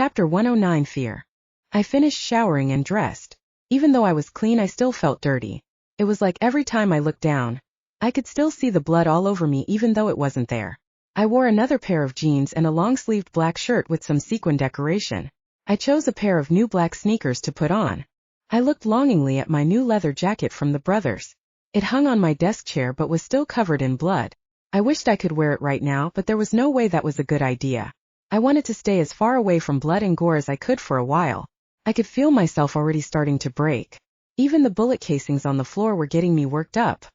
Chapter 109 Fear. I finished showering and dressed. Even though I was clean, I still felt dirty. It was like every time I looked down, I could still see the blood all over me even though it wasn't there. I wore another pair of jeans and a long-sleeved black shirt with some sequin decoration. I chose a pair of new black sneakers to put on. I looked longingly at my new leather jacket from the brothers. It hung on my desk chair but was still covered in blood. I wished I could wear it right now, but there was no way that was a good idea. I wanted to stay as far away from blood and gore as I could for a while. I could feel myself already starting to break. Even the bullet casings on the floor were getting me worked up.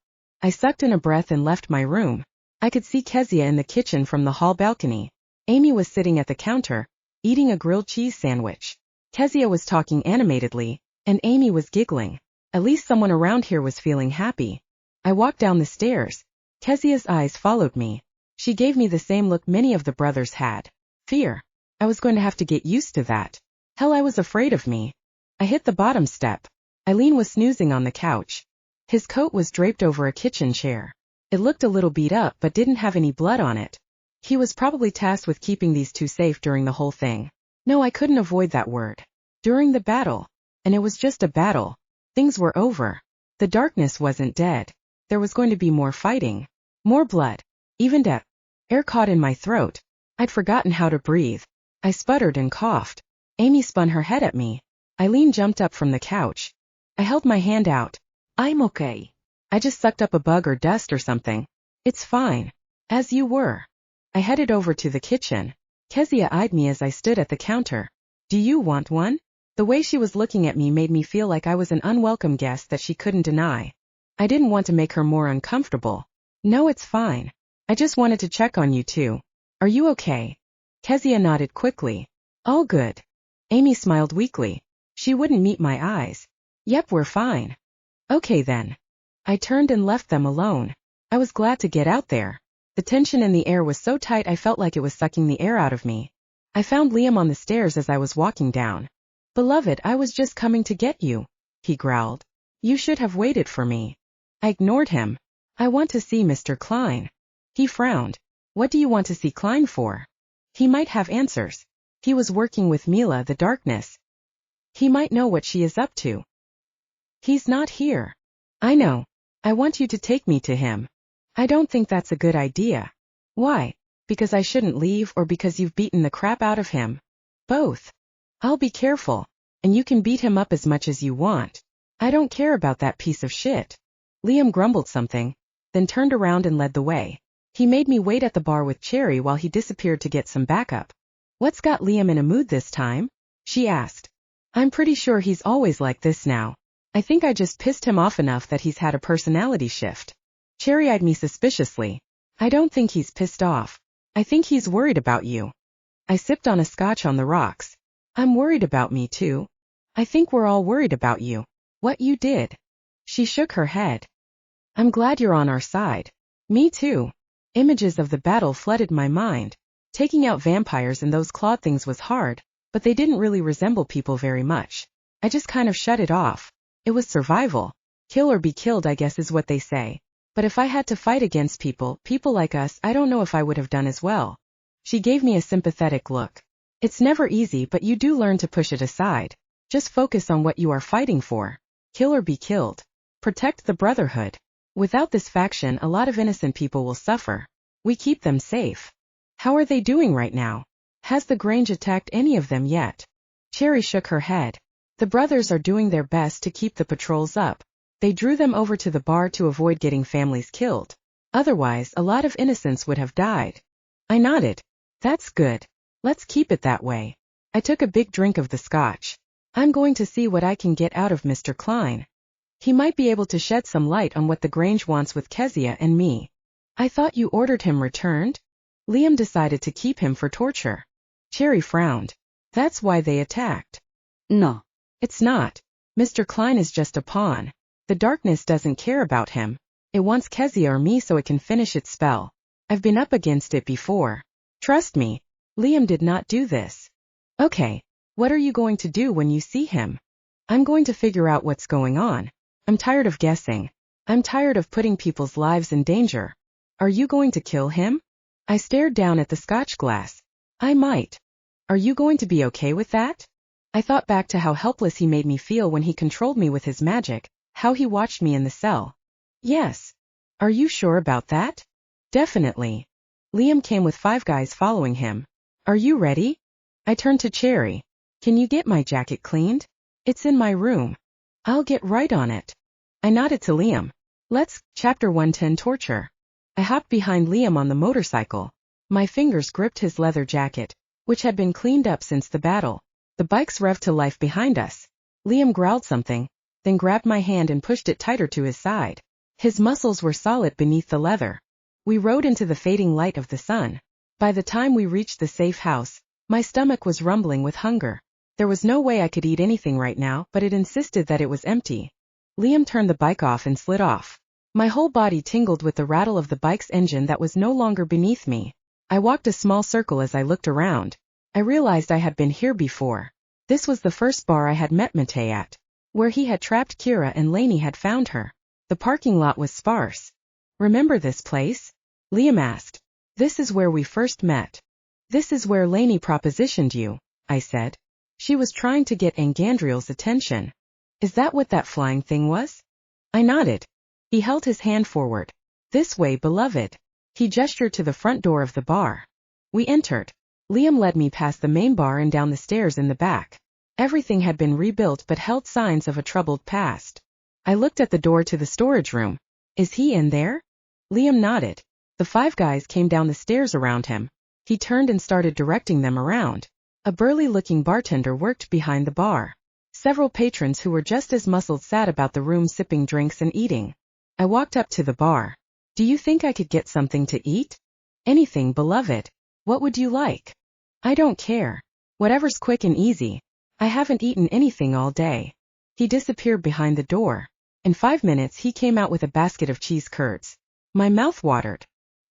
I sucked in a breath and left my room. I could see Kezia in the kitchen from the hall balcony. Amy was sitting at the counter, eating a grilled cheese sandwich. Kezia was talking animatedly, and Amy was giggling. At least someone around here was feeling happy. I walked down the stairs. Kezia's eyes followed me. She gave me the same look many of the brothers had. Fear. I was going to have to get used to that. Hell, I was afraid of me. I hit the bottom step. Eileen was snoozing on the couch. His coat was draped over a kitchen chair. It looked a little beat up but didn't have any blood on it. He was probably tasked with keeping these two safe during the whole thing. No, I couldn't avoid that word. During the battle. And it was just a battle. Things were over. The darkness wasn't dead. There was going to be more fighting. More blood. Even death. Air caught in my throat. I'd forgotten how to breathe. I sputtered and coughed. Amy spun her head at me. Eileen jumped up from the couch. I held my hand out. I'm okay. I just sucked up a bug or dust or something. It's fine. As you were. I headed over to the kitchen. Kezia eyed me as I stood at the counter. Do you want one? The way she was looking at me made me feel like I was an unwelcome guest that she couldn't deny. I didn't want to make her more uncomfortable. No, it's fine. I just wanted to check on you too. Are you okay? Kezia nodded quickly. All good. Amy smiled weakly. She wouldn't meet my eyes. Yep, we're fine. Okay then. I turned and left them alone. I was glad to get out there. The tension in the air was so tight I felt like it was sucking the air out of me. I found Liam on the stairs as I was walking down. Beloved, I was just coming to get you, he growled. You should have waited for me. I ignored him. I want to see Mr. Klein. He frowned. What do you want to see Klein for? He might have answers. He was working with Mila, the darkness. He might know what she is up to. He's not here. I know. I want you to take me to him. I don't think that's a good idea. Why? Because I shouldn't leave or because you've beaten the crap out of him? Both. I'll be careful. And you can beat him up as much as you want. I don't care about that piece of shit. Liam grumbled something, then turned around and led the way. He made me wait at the bar with Cherry while he disappeared to get some backup. What's got Liam in a mood this time? She asked. I'm pretty sure he's always like this now. I think I just pissed him off enough that he's had a personality shift. Cherry eyed me suspiciously. I don't think he's pissed off. I think he's worried about you. I sipped on a scotch on the rocks. I'm worried about me too. I think we're all worried about you. What you did. She shook her head. I'm glad you're on our side. Me too. Images of the battle flooded my mind. Taking out vampires and those clawed things was hard, but they didn't really resemble people very much. I just kind of shut it off. It was survival. Kill or be killed, I guess is what they say. But if I had to fight against people like us, I don't know if I would have done as well. She gave me a sympathetic look. It's never easy, but you do learn to push it aside. Just focus on what you are fighting for. Kill or be killed. Protect the Brotherhood. Without this faction, a lot of innocent people will suffer. We keep them safe. How are they doing right now? Has the Grange attacked any of them yet? Cherry shook her head. The brothers are doing their best to keep the patrols up. They drew them over to the bar to avoid getting families killed. Otherwise, a lot of innocents would have died. I nodded. That's good. Let's keep it that way. I took a big drink of the scotch. I'm going to see what I can get out of Mr. Klein. He might be able to shed some light on what the Grange wants with Kezia and me. I thought you ordered him returned? Liam decided to keep him for torture. Cherry frowned. That's why they attacked. No. It's not. Mr. Klein is just a pawn. The darkness doesn't care about him. It wants Kezia or me so it can finish its spell. I've been up against it before. Trust me. Liam did not do this. Okay. What are you going to do when you see him? I'm going to figure out what's going on. I'm tired of guessing. I'm tired of putting people's lives in danger. Are you going to kill him? I stared down at the scotch glass. I might. Are you going to be okay with that? I thought back to how helpless he made me feel when he controlled me with his magic, how he watched me in the cell. Yes. Are you sure about that? Definitely. Liam came with 5 guys following him. Are you ready? I turned to Cherry. Can you get my jacket cleaned? It's in my room. I'll get right on it. I nodded to Liam. Let's, Chapter 110 Torture. I hopped behind Liam on the motorcycle. My fingers gripped his leather jacket, which had been cleaned up since the battle. The bikes revved to life behind us. Liam growled something, then grabbed my hand and pushed it tighter to his side. His muscles were solid beneath the leather. We rode into the fading light of the sun. By the time we reached the safe house, my stomach was rumbling with hunger. There was no way I could eat anything right now, but it insisted that it was empty. Liam turned the bike off and slid off. My whole body tingled with the rattle of the bike's engine that was no longer beneath me. I walked a small circle as I looked around. I realized I had been here before. This was the first bar I had met Matei at, where he had trapped Kira and Lanie had found her. The parking lot was sparse. Remember this place? Liam asked. This is where we first met. This is where Lanie propositioned you, I said. She was trying to get Angandriel's attention. Is that what that flying thing was? I nodded. He held his hand forward. This way, beloved. He gestured to the front door of the bar. We entered. Liam led me past the main bar and down the stairs in the back. Everything had been rebuilt but held signs of a troubled past. I looked at the door to the storage room. Is he in there? Liam nodded. The 5 guys came down the stairs around him. He turned and started directing them around. A burly-looking bartender worked behind the bar. Several patrons who were just as muscled sat about the room sipping drinks and eating. I walked up to the bar. Do you think I could get something to eat? Anything, beloved. What would you like? I don't care. Whatever's quick and easy. I haven't eaten anything all day. He disappeared behind the door. In 5 minutes he came out with a basket of cheese curds. My mouth watered.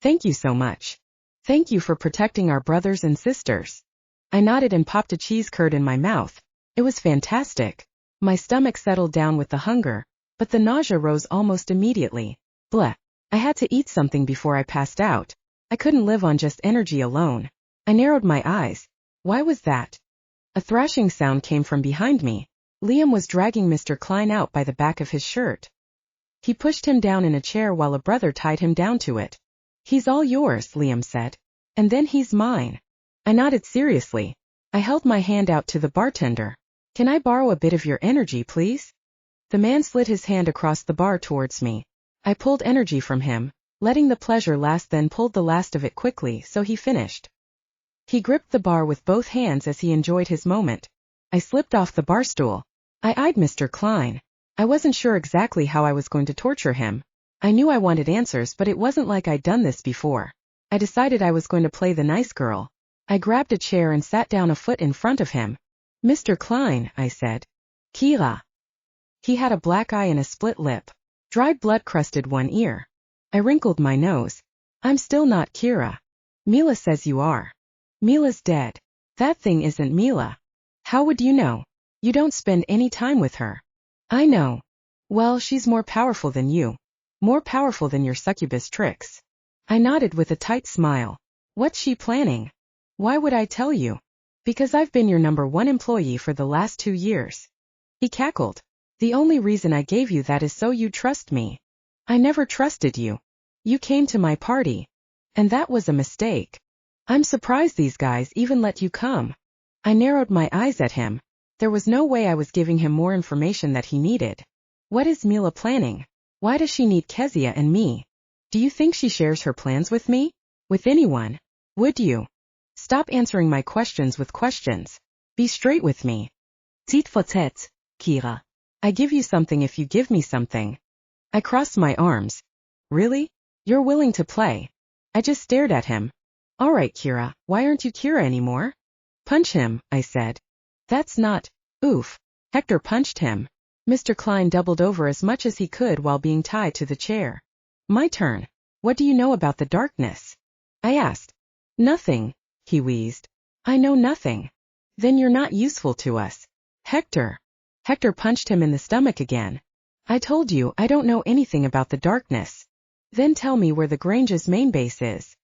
Thank you so much. Thank you for protecting our brothers and sisters. I nodded and popped a cheese curd in my mouth. It was fantastic. My stomach settled down with the hunger, but the nausea rose almost immediately. Bleh. I had to eat something before I passed out. I couldn't live on just energy alone. I narrowed my eyes. Why was that? A thrashing sound came from behind me. Liam was dragging Mr. Klein out by the back of his shirt. He pushed him down in a chair while a brother tied him down to it. He's all yours, Liam said. And then he's mine. I nodded seriously. I held my hand out to the bartender. Can I borrow a bit of your energy, please? The man slid his hand across the bar towards me. I pulled energy from him, letting the pleasure last, then pulled the last of it quickly so he finished. He gripped the bar with both hands as he enjoyed his moment. I slipped off the bar stool. I eyed Mr. Klein. I wasn't sure exactly how I was going to torture him. I knew I wanted answers, but it wasn't like I'd done this before. I decided I was going to play the nice girl. I grabbed a chair and sat down a foot in front of him. Mr. Klein, I said. Kira. He had a black eye and a split lip. Dried blood crusted one ear. I wrinkled my nose. I'm still not Kira. Mila says you are. Mila's dead. That thing isn't Mila. How would you know? You don't spend any time with her. I know. Well, she's more powerful than you. More powerful than your succubus tricks. I nodded with a tight smile. What's she planning? Why would I tell you? Because I've been your #1 employee for the last 2 years. He cackled. The only reason I gave you that is so you trust me. I never trusted you. You came to my party. And that was a mistake. I'm surprised these guys even let you come. I narrowed my eyes at him. There was no way I was giving him more information that he needed. What is Mila planning? Why does she need Kezia and me? Do you think she shares her plans with me? With anyone? Would you? Stop answering my questions with questions. Be straight with me. Tit for tat, Kira. I give you something if you give me something. I crossed my arms. Really? You're willing to play? I just stared at him. All right, Kira, why aren't you Kira anymore? Punch him, I said. That's not. Oof. Hector punched him. Mr. Klein doubled over as much as he could while being tied to the chair. My turn. What do you know about the darkness? I asked. Nothing, he wheezed. I know nothing. Then you're not useful to us. Hector. Hector punched him in the stomach again. I told you I don't know anything about the darkness. Then tell me where the Grange's main base is.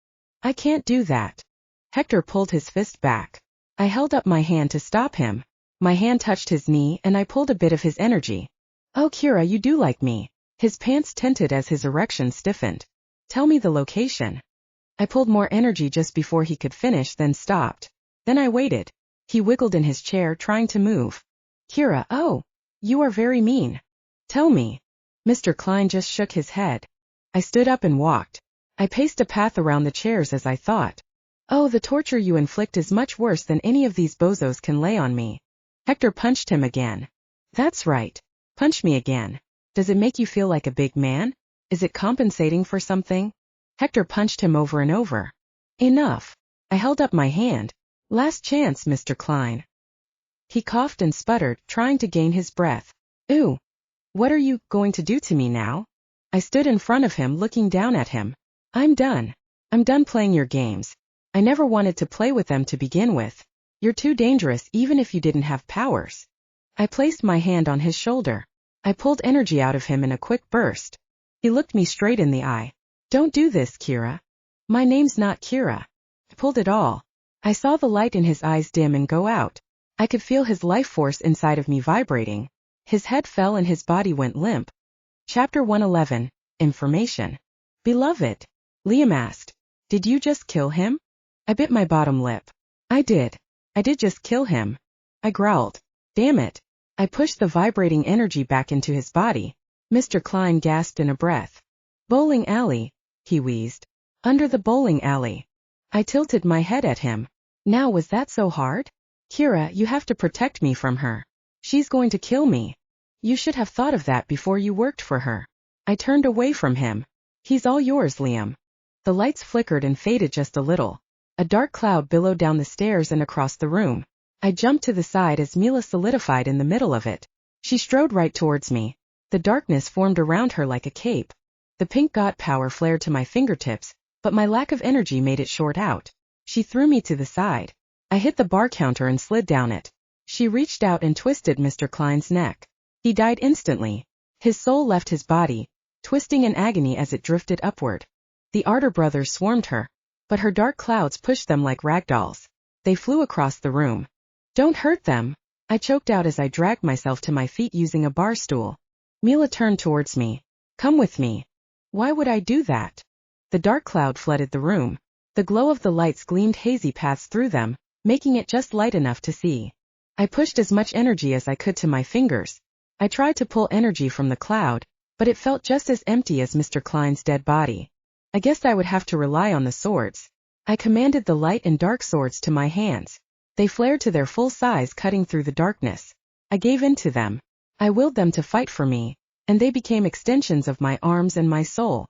I can't do that. Hector pulled his fist back. I held up my hand to stop him. My hand touched his knee and I pulled a bit of his energy. Oh, Kira, you do like me. His pants tented as his erection stiffened. Tell me the location. I pulled more energy just before he could finish, then stopped. Then I waited. He wiggled in his chair, trying to move. Kira, oh, you are very mean. Tell me. Mr. Klein just shook his head. I stood up and walked. I paced a path around the chairs as I thought. Oh, the torture you inflict is much worse than any of these bozos can lay on me. Hector punched him again. That's right. Punch me again. Does it make you feel like a big man? Is it compensating for something? Hector punched him over and over. Enough. I held up my hand. Last chance, Mr. Klein. He coughed and sputtered, trying to gain his breath. Ooh. What are you going to do to me now? I stood in front of him, looking down at him. I'm done. I'm done playing your games. I never wanted to play with them to begin with. You're too dangerous even if you didn't have powers. I placed my hand on his shoulder. I pulled energy out of him in a quick burst. He looked me straight in the eye. Don't do this, Kira. My name's not Kira. I pulled it all. I saw the light in his eyes dim and go out. I could feel his life force inside of me vibrating. His head fell and his body went limp. Chapter 111, Information. Beloved. Liam asked. Did you just kill him? I bit my bottom lip. I did just kill him. I growled. Damn it. I pushed the vibrating energy back into his body. Mr. Klein gasped in a breath. Bowling alley, he wheezed. Under the bowling alley. I tilted my head at him. Now was that so hard? Kira, you have to protect me from her. She's going to kill me. You should have thought of that before you worked for her. I turned away from him. He's all yours, Liam. The lights flickered and faded just a little. A dark cloud billowed down the stairs and across the room. I jumped to the side as Mila solidified in the middle of it. She strode right towards me. The darkness formed around her like a cape. The pink god power flared to my fingertips, but my lack of energy made it short out. She threw me to the side. I hit the bar counter and slid down it. She reached out and twisted Mr. Klein's neck. He died instantly. His soul left his body, twisting in agony as it drifted upward. The Arter brothers swarmed her, but her dark clouds pushed them like ragdolls. They flew across the room. Don't hurt them, I choked out as I dragged myself to my feet using a bar stool. Mila turned towards me. Come with me. Why would I do that? The dark cloud flooded the room. The glow of the lights gleamed hazy paths through them, making it just light enough to see. I pushed as much energy as I could to my fingers. I tried to pull energy from the cloud, but it felt just as empty as Mr. Klein's dead body. I guessed I would have to rely on the swords. I commanded the light and dark swords to my hands. They flared to their full size, cutting through the darkness. I gave in to them. I willed them to fight for me, and they became extensions of my arms and my soul.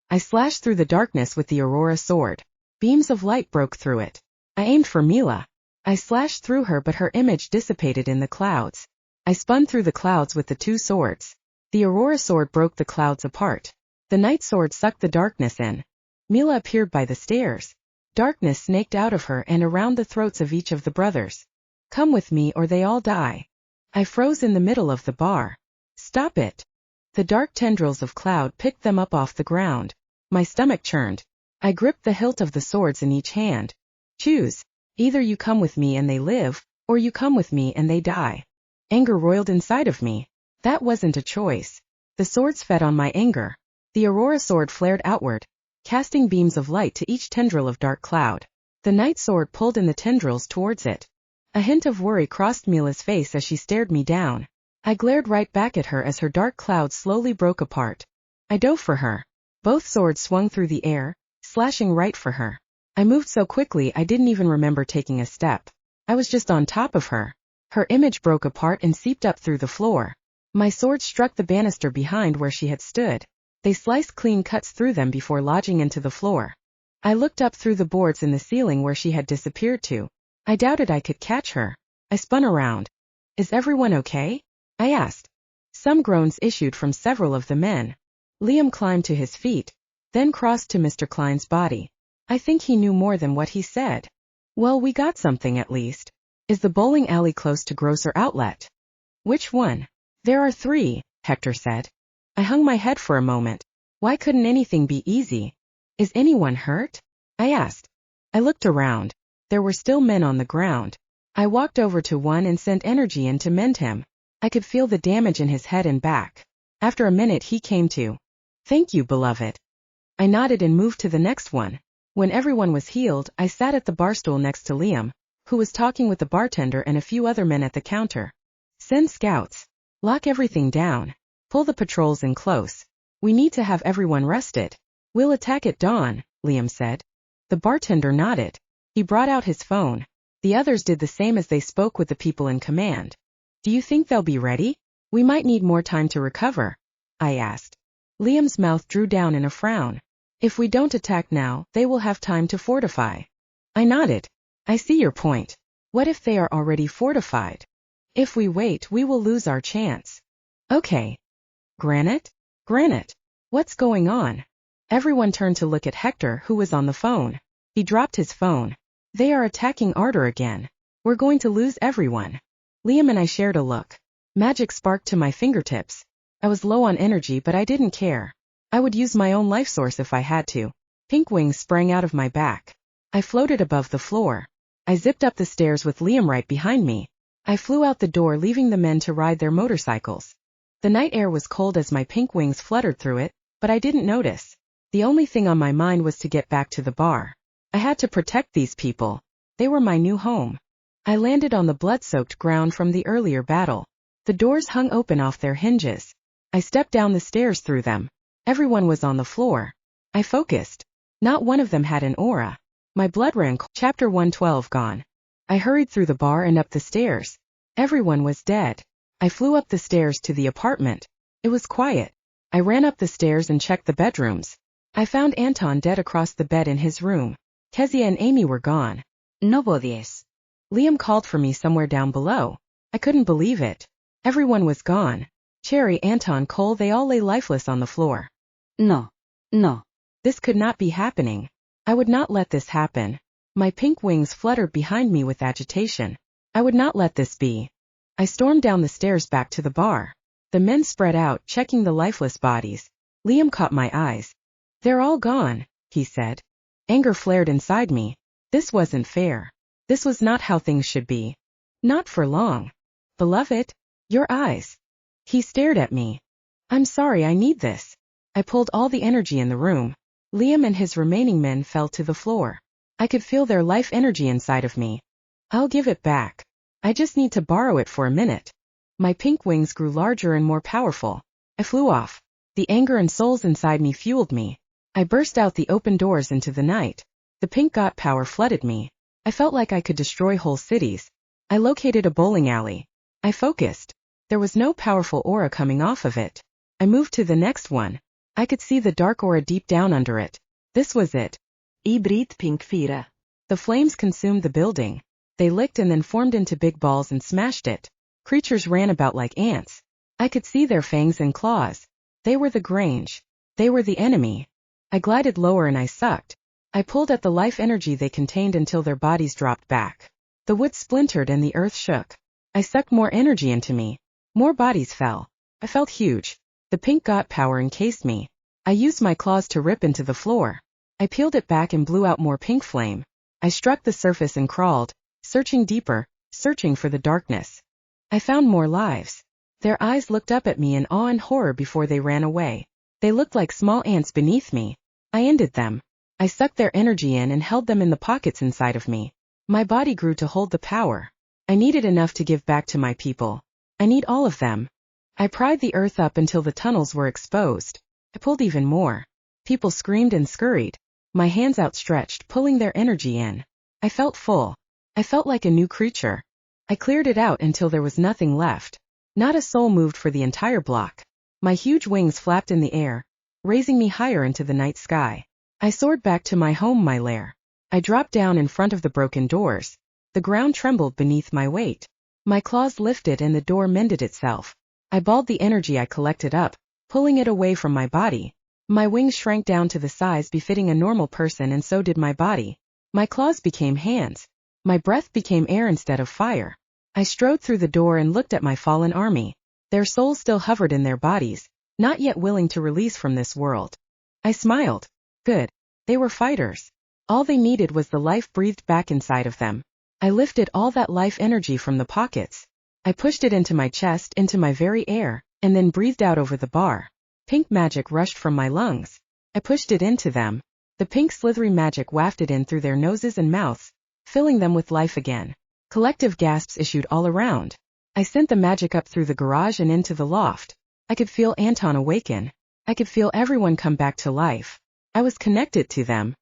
I slashed through the darkness with the Aurora sword. Beams of light broke through it. I aimed for Mila. I slashed through her, but her image dissipated in the clouds. I spun through the clouds with the two swords. The Aurora sword broke the clouds apart. The night sword sucked the darkness in. Mila appeared by the stairs. Darkness snaked out of her and around the throats of each of the brothers. Come with me or they all die. I froze in the middle of the bar. Stop it. The dark tendrils of cloud picked them up off the ground. My stomach churned. I gripped the hilt of the swords in each hand. Choose. Either you come with me and they live, or you come with me and they die. Anger roiled inside of me. That wasn't a choice. The swords fed on my anger. The Aurora sword flared outward, casting beams of light to each tendril of dark cloud. The night sword pulled in the tendrils towards it. A hint of worry crossed Mila's face as she stared me down. I glared right back at her as her dark cloud slowly broke apart. I dove for her. Both swords swung through the air, slashing right for her. I moved so quickly I didn't even remember taking a step. I was just on top of her. Her image broke apart and seeped up through the floor. My sword struck the banister behind where she had stood. They sliced clean cuts through them before lodging into the floor. I looked up through the boards in the ceiling where she had disappeared to. I doubted I could catch her. I spun around. Is everyone okay? I asked. Some groans issued from several of the men. Liam climbed to his feet, then crossed to Mr. Klein's body. I think he knew more than what he said. Well, we got something at least. Is the bowling alley close to Grocer Outlet? Which one? There are 3, Hector said. I hung my head for a moment. Why couldn't anything be easy? Is anyone hurt? I asked. I looked around. There were still men on the ground. I walked over to one and sent energy in to mend him. I could feel the damage in his head and back. After a minute he came to. Thank you, beloved. I nodded and moved to the next one. When everyone was healed, I sat at the bar stool next to Liam, who was talking with the bartender and a few other men at the counter. Send scouts. Lock everything down. Pull the patrols in close. We need to have everyone rested. We'll attack at dawn, Liam said. The bartender nodded. He brought out his phone. The others did the same as they spoke with the people in command. Do you think they'll be ready? We might need more time to recover, I asked. Liam's mouth drew down in a frown. If we don't attack now, they will have time to fortify. I nodded. I see your point. What if they are already fortified? If we wait, we will lose our chance. Okay. Granite? Granite. What's going on? Everyone turned to look at Hector, who was on the phone. He dropped his phone. They are attacking Ardor again. We're going to lose everyone. Liam and I shared a look. Magic sparked to my fingertips. I was low on energy, but I didn't care. I would use my own life source if I had to. Pink wings sprang out of my back. I floated above the floor. I zipped up the stairs with Liam right behind me. I flew out the door, leaving the men to ride their motorcycles. The night air was cold as my pink wings fluttered through it, but I didn't notice. The only thing on my mind was to get back to the bar. I had to protect these people. They were my new home. I landed on the blood-soaked ground from the earlier battle. The doors hung open off their hinges. I stepped down the stairs through them. Everyone was on the floor. I focused. Not one of them had an aura. My blood ran cold. Chapter 112 gone. I hurried through the bar and up the stairs. Everyone was dead. I flew up the stairs to the apartment. It was quiet. I ran up the stairs and checked the bedrooms. I found Anton dead across the bed in his room. Kezia and Amy were gone. No podías. Liam called for me somewhere down below. I couldn't believe it. Everyone was gone. Cherry, Anton, Cole, they all lay lifeless on the floor. No. No. This could not be happening. I would not let this happen. My pink wings fluttered behind me with agitation. I would not let this be. I stormed down the stairs back to the bar. The men spread out, checking the lifeless bodies. Liam caught my eyes. They're all gone, he said. Anger flared inside me. This wasn't fair. This was not how things should be. Not for long. Beloved, your eyes. He stared at me. I'm sorry, I need this. I pulled all the energy in the room. Liam and his remaining men fell to the floor. I could feel their life energy inside of me. I'll give it back. I just need to borrow it for a minute. My pink wings grew larger and more powerful. I flew off. The anger and souls inside me fueled me. I burst out the open doors into the night. The pink god power flooded me. I felt like I could destroy whole cities. I located a bowling alley. I focused. There was no powerful aura coming off of it. I moved to the next one. I could see the dark aura deep down under it. This was it. Hybrid Pink 4. The flames consumed the building. They licked and then formed into big balls and smashed it. Creatures ran about like ants. I could see their fangs and claws. They were the Grange. They were the enemy. I glided lower and I sucked. I pulled at the life energy they contained until their bodies dropped back. The wood splintered and the earth shook. I sucked more energy into me. More bodies fell. I felt huge. The pink god power encased me. I used my claws to rip into the floor. I peeled it back and blew out more pink flame. I struck the surface and crawled, searching deeper, searching for the darkness. I found more lives. Their eyes looked up at me in awe and horror before they ran away. They looked like small ants beneath me. I ended them. I sucked their energy in and held them in the pockets inside of me. My body grew to hold the power. I needed enough to give back to my people. I need all of them. I pried the earth up until the tunnels were exposed. I pulled even more. People screamed and scurried. My hands outstretched, pulling their energy in. I felt full. I felt like a new creature. I cleared it out until there was nothing left. Not a soul moved for the entire block. My huge wings flapped in the air, raising me higher into the night sky. I soared back to my home, my lair. I dropped down in front of the broken doors. The ground trembled beneath my weight. My claws lifted and the door mended itself. I balled the energy I collected up, pulling it away from my body. My wings shrank down to the size befitting a normal person, and so did my body. My claws became hands. My breath became air instead of fire. I strode through the door and looked at my fallen army. Their souls still hovered in their bodies, not yet willing to release from this world. I smiled. Good. They were fighters. All they needed was the life breathed back inside of them. I lifted all that life energy from the pockets. I pushed it into my chest, into my very air, and then breathed out over the bar. Pink magic rushed from my lungs. I pushed it into them. The pink slithery magic wafted in through their noses and mouths, filling them with life again. Collective gasps issued all around. I sent the magic up through the garage and into the loft. I could feel Anton awaken. I could feel everyone come back to life. I was connected to them.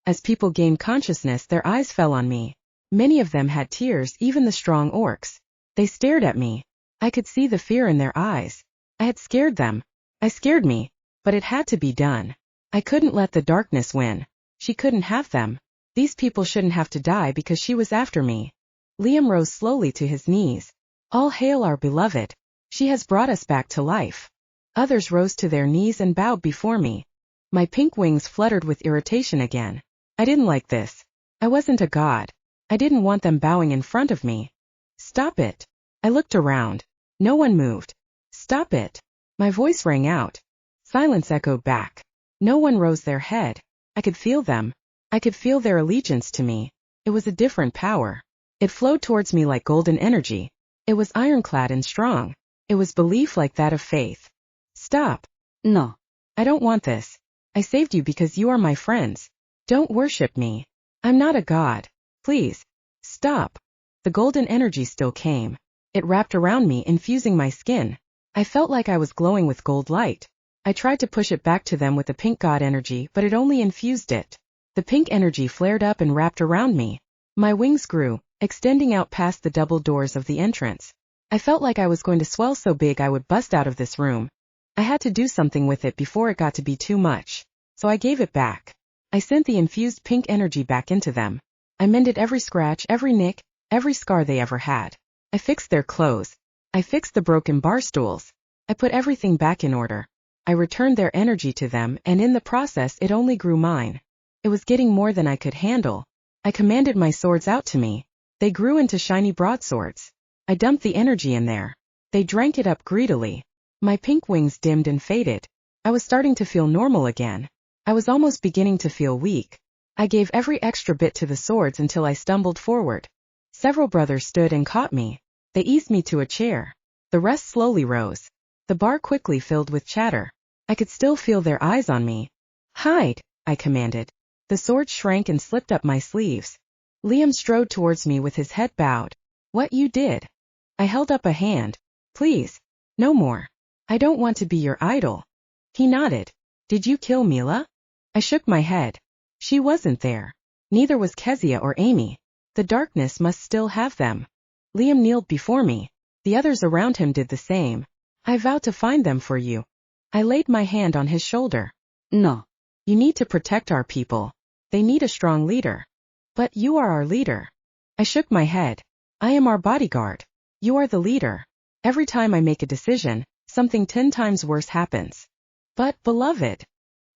As people gained consciousness, their eyes fell on me. Many of them had tears, even the strong orcs. They stared at me. I could see the fear in their eyes. I had scared them. I scared me, but it had to be done. I couldn't let the darkness win. She couldn't have them. These people shouldn't have to die because she was after me. Liam rose slowly to his knees. All hail our beloved. She has brought us back to life. Others rose to their knees and bowed before me. My pink wings fluttered with irritation again. I didn't like this. I wasn't a god. I didn't want them bowing in front of me. Stop it. I looked around. No one moved. Stop it. My voice rang out. Silence echoed back. No one rose their head. I could feel them. I could feel their allegiance to me. It was a different power. It flowed towards me like golden energy. It was ironclad and strong. It was belief like that of faith. Stop. No. I don't want this. I saved you because you are my friends. Don't worship me. I'm not a god. Please. Stop. The golden energy still came. It wrapped around me, infusing my skin. I felt like I was glowing with gold light. I tried to push it back to them with the pink god energy, but it only infused it. The pink energy flared up and wrapped around me. My wings grew, extending out past the double doors of the entrance. I felt like I was going to swell so big I would bust out of this room. I had to do something with it before it got to be too much. So I gave it back. I sent the infused pink energy back into them. I mended every scratch, every nick, every scar they ever had. I fixed their clothes. I fixed the broken bar stools. I put everything back in order. I returned their energy to them, and in the process it only grew mine. It was getting more than I could handle. I commanded my swords out to me. They grew into shiny broadswords. I dumped the energy in there. They drank it up greedily. My pink wings dimmed and faded. I was starting to feel normal again. I was almost beginning to feel weak. I gave every extra bit to the swords until I stumbled forward. Several brothers stood and caught me. They eased me to a chair. The rest slowly rose. The bar quickly filled with chatter. I could still feel their eyes on me. Hide, I commanded. The sword shrank and slipped up my sleeves. Liam strode towards me with his head bowed. What you did? I held up a hand. Please. No more. I don't want to be your idol. He nodded. Did you kill Mila? I shook my head. She wasn't there. Neither was Kezia or Amy. The darkness must still have them. Liam kneeled before me. The others around him did the same. I vow to find them for you. I laid my hand on his shoulder. No. You need to protect our people. They need a strong leader. But you are our leader. I shook my head. I am our bodyguard. You are the leader. Every time I make a decision, something 10 times worse happens. But, beloved.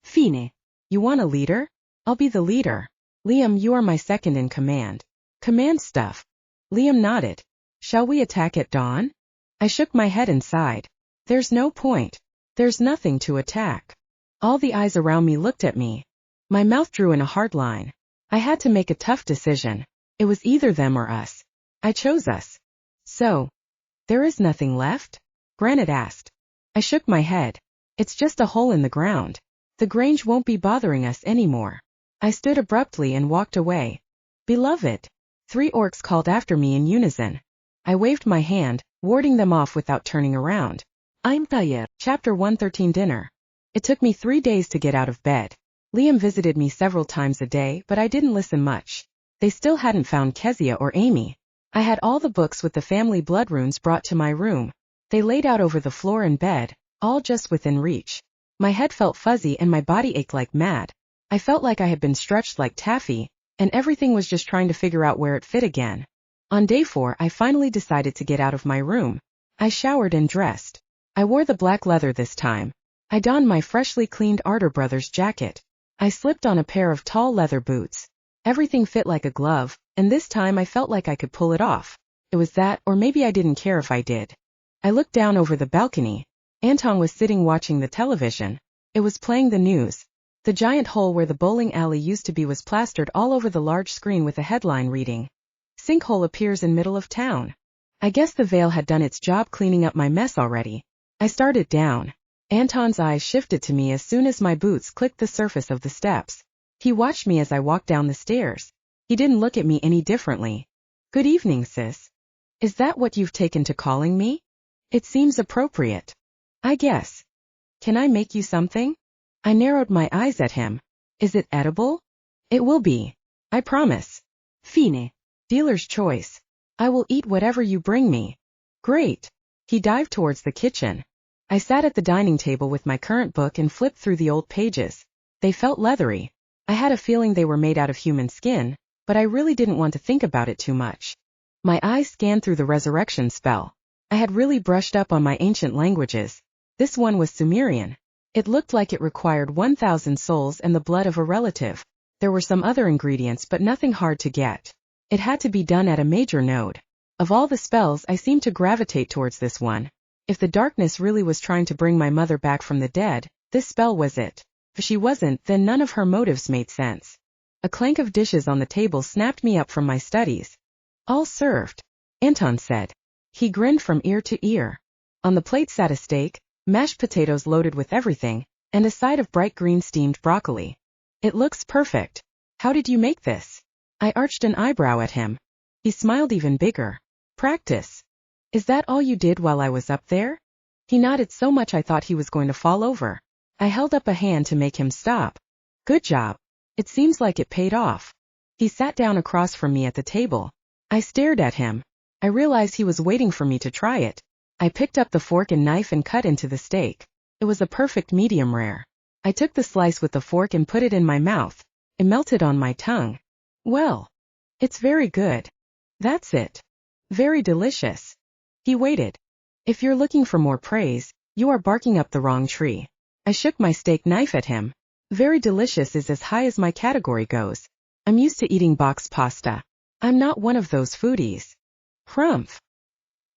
Fine. You want a leader? I'll be the leader. Liam, you are my second in command. Command stuff. Liam nodded. Shall we attack at dawn? I shook my head and sighed. There's no point. There's nothing to attack. All the eyes around me looked at me. My mouth drew in a hard line. I had to make a tough decision. It was either them or us. I chose us. So, there is nothing left? Granite asked. I shook my head. It's just a hole in the ground. The Grange won't be bothering us anymore. I stood abruptly and walked away. Beloved. 3 orcs called after me in unison. I waved my hand, warding them off without turning around. I'm tired. Chapter 113 Dinner. It took me 3 days to get out of bed. Liam visited me several times a day, but I didn't listen much. They still hadn't found Kezia or Amy. I had all the books with the family blood runes brought to my room. They laid out over the floor and bed, all just within reach. My head felt fuzzy and my body ached like mad. I felt like I had been stretched like taffy, and everything was just trying to figure out where it fit again. On day 4, I finally decided to get out of my room. I showered and dressed. I wore the black leather this time. I donned my freshly cleaned Arter Brothers jacket. I slipped on a pair of tall leather boots. Everything fit like a glove, and this time I felt like I could pull it off. It was that, or maybe I didn't care if I did. I looked down over the balcony. Anton was sitting watching the television. It was playing the news. The giant hole where the bowling alley used to be was plastered all over the large screen with a headline reading, sinkhole appears in middle of town. I guess the veil had done its job cleaning up my mess already. I started down. Anton's eyes shifted to me as soon as my boots clicked the surface of the steps. He watched me as I walked down the stairs. He didn't look at me any differently. Good evening, sis. Is that what you've taken to calling me? It seems appropriate. I guess. Can I make you something? I narrowed my eyes at him. Is it edible? It will be. I promise. Fine. Dealer's choice. I will eat whatever you bring me. Great. He dived towards the kitchen. I sat at the dining table with my current book and flipped through the old pages. They felt leathery. I had a feeling they were made out of human skin, but I really didn't want to think about it too much. My eyes scanned through the resurrection spell. I had really brushed up on my ancient languages. This one was Sumerian. It looked like it required 1,000 souls and the blood of a relative. There were some other ingredients but nothing hard to get. It had to be done at a major node. Of all the spells, I seemed to gravitate towards this one. If the darkness really was trying to bring my mother back from the dead, this spell was it. If she wasn't, then none of her motives made sense. A clank of dishes on the table snapped me up from my studies. All served, Anton said. He grinned from ear to ear. On the plate sat a steak, mashed potatoes loaded with everything, and a side of bright green steamed broccoli. It looks perfect. How did you make this? I arched an eyebrow at him. He smiled even bigger. Practice. Is that all you did while I was up there? He nodded so much I thought he was going to fall over. I held up a hand to make him stop. Good job. It seems like it paid off. He sat down across from me at the table. I stared at him. I realized he was waiting for me to try it. I picked up the fork and knife and cut into the steak. It was a perfect medium rare. I took the slice with the fork and put it in my mouth. It melted on my tongue. Well, it's very good. That's it. Very delicious. He waited. If you're looking for more praise, you are barking up the wrong tree. I shook my steak knife at him. Very delicious is as high as my category goes. I'm used to eating boxed pasta. I'm not one of those foodies. Humph.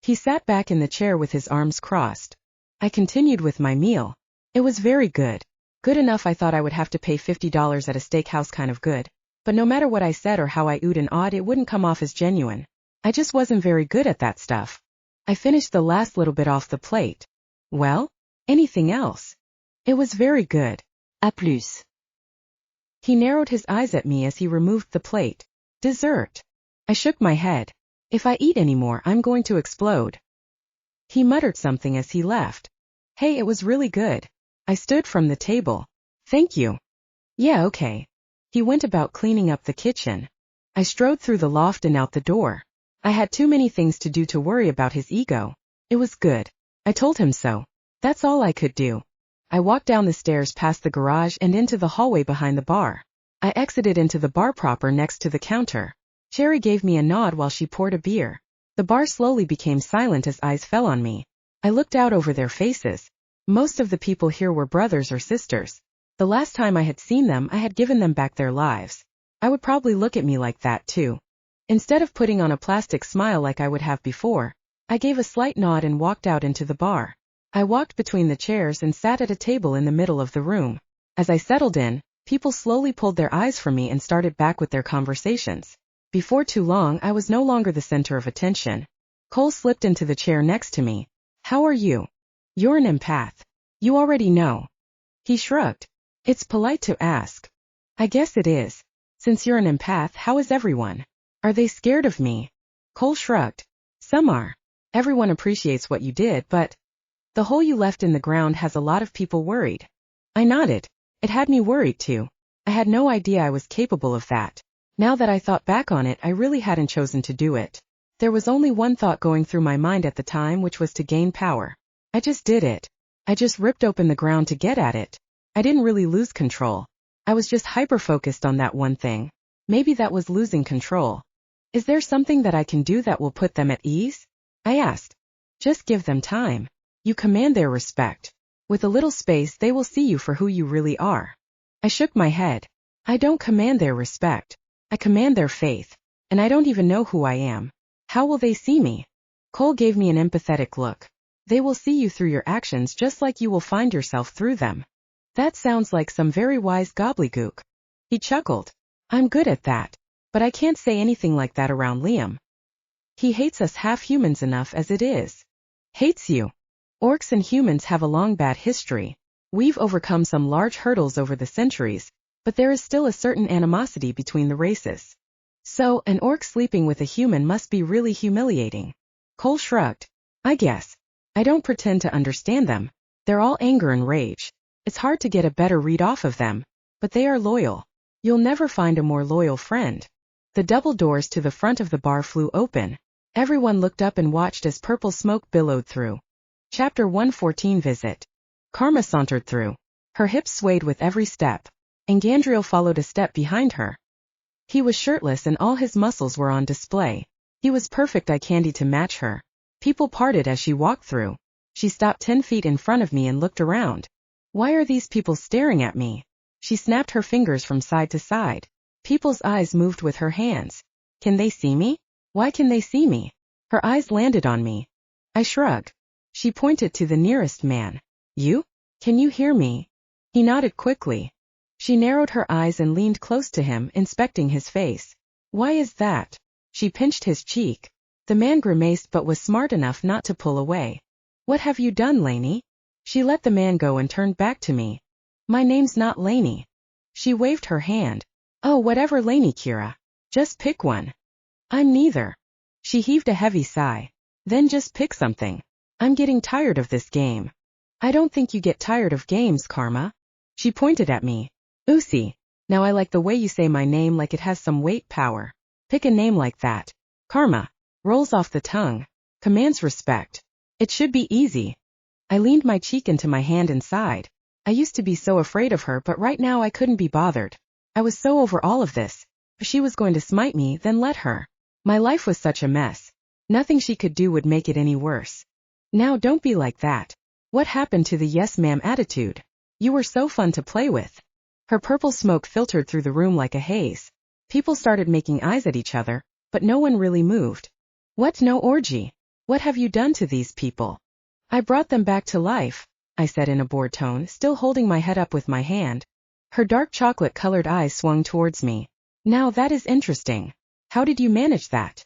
He sat back in the chair with his arms crossed. I continued with my meal. It was very good. Good enough I thought I would have to pay $50 at a steakhouse kind of good. But no matter what I said or how I oohed and awed, it wouldn't come off as genuine. I just wasn't very good at that stuff. I finished the last little bit off the plate. Well, anything else? It was very good. A plus. He narrowed his eyes at me as he removed the plate. Dessert. I shook my head. If I eat any more, I'm going to explode. He muttered something as he left. Hey, it was really good. I stood from the table. Thank you. Yeah, okay. He went about cleaning up the kitchen. I strode through the loft and out the door. I had too many things to do to worry about his ego. It was good. I told him so. That's all I could do. I walked down the stairs past the garage and into the hallway behind the bar. I exited into the bar proper next to the counter. Sherry gave me a nod while she poured a beer. The bar slowly became silent as eyes fell on me. I looked out over their faces. Most of the people here were brothers or sisters. The last time I had seen them, I had given them back their lives. I would probably look at me like that too. Instead of putting on a plastic smile like I would have before, I gave a slight nod and walked out into the bar. I walked between the chairs and sat at a table in the middle of the room. As I settled in, people slowly pulled their eyes from me and started back with their conversations. Before too long, I was no longer the center of attention. Cole slipped into the chair next to me. How are you? You're an empath. You already know. He shrugged. It's polite to ask. I guess it is. Since you're an empath, how is everyone? Are they scared of me? Cole shrugged. Some are. Everyone appreciates what you did, but the hole you left in the ground has a lot of people worried. I nodded. It had me worried too. I had no idea I was capable of that. Now that I thought back on it, I really hadn't chosen to do it. There was only one thought going through my mind at the time, which was to gain power. I just did it. I just ripped open the ground to get at it. I didn't really lose control. I was just hyper-focused on that one thing. Maybe that was losing control. Is there something that I can do that will put them at ease? I asked. Just give them time. You command their respect. With a little space, they will see you for who you really are. I shook my head. I don't command their respect. I command their faith. And I don't even know who I am. How will they see me? Cole gave me an empathetic look. They will see you through your actions just like you will find yourself through them. That sounds like some very wise gobbledygook. He chuckled. I'm good at that. But I can't say anything like that around Liam. He hates us half-humans enough as it is. Hates you. Orcs and humans have a long bad history. We've overcome some large hurdles over the centuries, but there is still a certain animosity between the races. So, an orc sleeping with a human must be really humiliating. Cole shrugged. I guess. I don't pretend to understand them. They're all anger and rage. It's hard to get a better read off of them, but they are loyal. You'll never find a more loyal friend. The double doors to the front of the bar flew open. Everyone looked up and watched as purple smoke billowed through. Chapter 114 Visit. Karma sauntered through. Her hips swayed with every step, and Gandriel followed a step behind her. He was shirtless and all his muscles were on display. He was perfect eye candy to match her. People parted as she walked through. She stopped 10 feet in front of me and looked around. Why are these people staring at me? She snapped her fingers from side to side. People's eyes moved with her hands. Can they see me? Why can they see me? Her eyes landed on me. I shrugged. She pointed to the nearest man. You? Can you hear me? He nodded quickly. She narrowed her eyes and leaned close to him, inspecting his face. Why is that? She pinched his cheek. The man grimaced but was smart enough not to pull away. What have you done, Lanie? She let the man go and turned back to me. My name's not Lanie. She waved her hand. Oh, whatever, Lanie Kira. Just pick one. I'm neither. She heaved a heavy sigh. Then just pick something. I'm getting tired of this game. I don't think you get tired of games, Karma. She pointed at me. Usi. Now I like the way you say my name like it has some weight power. Pick a name like that. Karma. Rolls off the tongue. Commands respect. It should be easy. I leaned my cheek into my hand and sighed. I used to be so afraid of her, but right now I couldn't be bothered. I was so over all of this. If she was going to smite me, then let her. My life was such a mess. Nothing she could do would make it any worse. Now don't be like that. What happened to the yes ma'am attitude? You were so fun to play with. Her purple smoke filtered through the room like a haze. People started making eyes at each other, but no one really moved. What, no orgy? What have you done to these people? I brought them back to life, I said in a bored tone, still holding my head up with my hand. Her dark chocolate-colored eyes swung towards me. Now that is interesting. How did you manage that?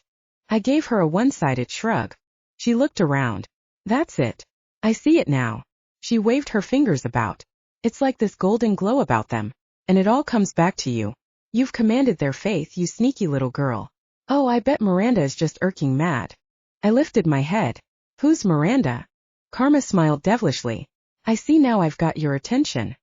I gave her a one-sided shrug. She looked around. That's it. I see it now. She waved her fingers about. It's like this golden glow about them, and it all comes back to you. You've commanded their faith, you sneaky little girl. Oh, I bet Miranda is just irking mad. I lifted my head. Who's Miranda? Karma smiled devilishly. I see now I've got your attention.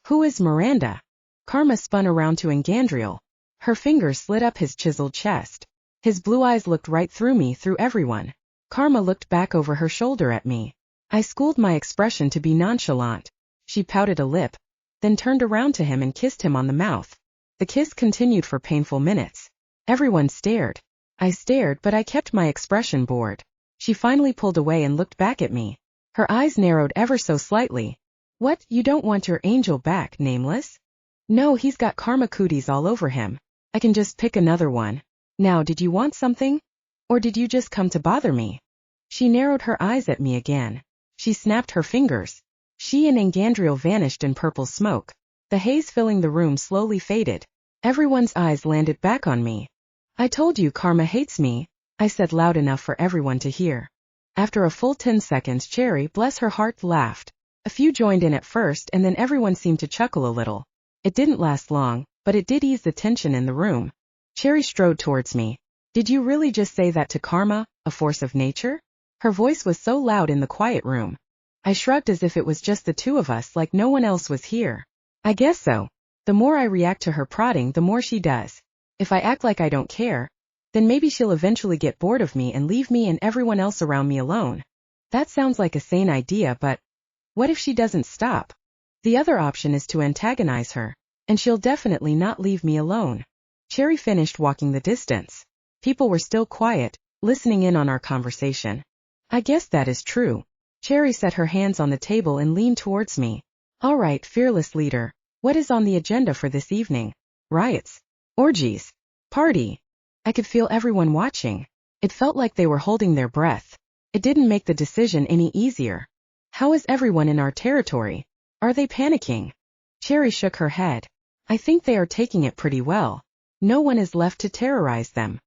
Who is Miranda? Karma spun around to Engandriel. Her fingers slid up his chiseled chest. His blue eyes looked right through me, through everyone. Karma looked back over her shoulder at me. I schooled my expression to be nonchalant. She pouted a lip, then turned around to him and kissed him on the mouth. The kiss continued for painful minutes. Everyone stared. I stared, but I kept my expression bored. She finally pulled away and looked back at me. Her eyes narrowed ever so slightly. What, you don't want your angel back, Nameless? No, he's got karma cooties all over him. I can just pick another one. Now, did you want something? Or did you just come to bother me? She narrowed her eyes at me again. She snapped her fingers. She and Engandriel vanished in purple smoke. The haze filling the room slowly faded. Everyone's eyes landed back on me. I told you Karma hates me, I said loud enough for everyone to hear. After a full 10 seconds, Cherry, bless her heart, laughed. A few joined in at first and then everyone seemed to chuckle a little. It didn't last long, but it did ease the tension in the room. Cherry strode towards me. Did you really just say that to Karma, a force of nature? Her voice was so loud in the quiet room. I shrugged as if it was just the two of us, like no one else was here. I guess so. The more I react to her prodding, the more she does. If I act like I don't care, then maybe she'll eventually get bored of me and leave me and everyone else around me alone. That sounds like a sane idea, but what if she doesn't stop? The other option is to antagonize her, and she'll definitely not leave me alone. Cherry finished walking the distance. People were still quiet, listening in on our conversation. I guess that is true. Cherry set her hands on the table and leaned towards me. All right, fearless leader, what is on the agenda for this evening? Riots? Orgies? Party? I could feel everyone watching. It felt like they were holding their breath. It didn't make the decision any easier. How is everyone in our territory? Are they panicking? Cherry shook her head. I think they are taking it pretty well. No one is left to terrorize them.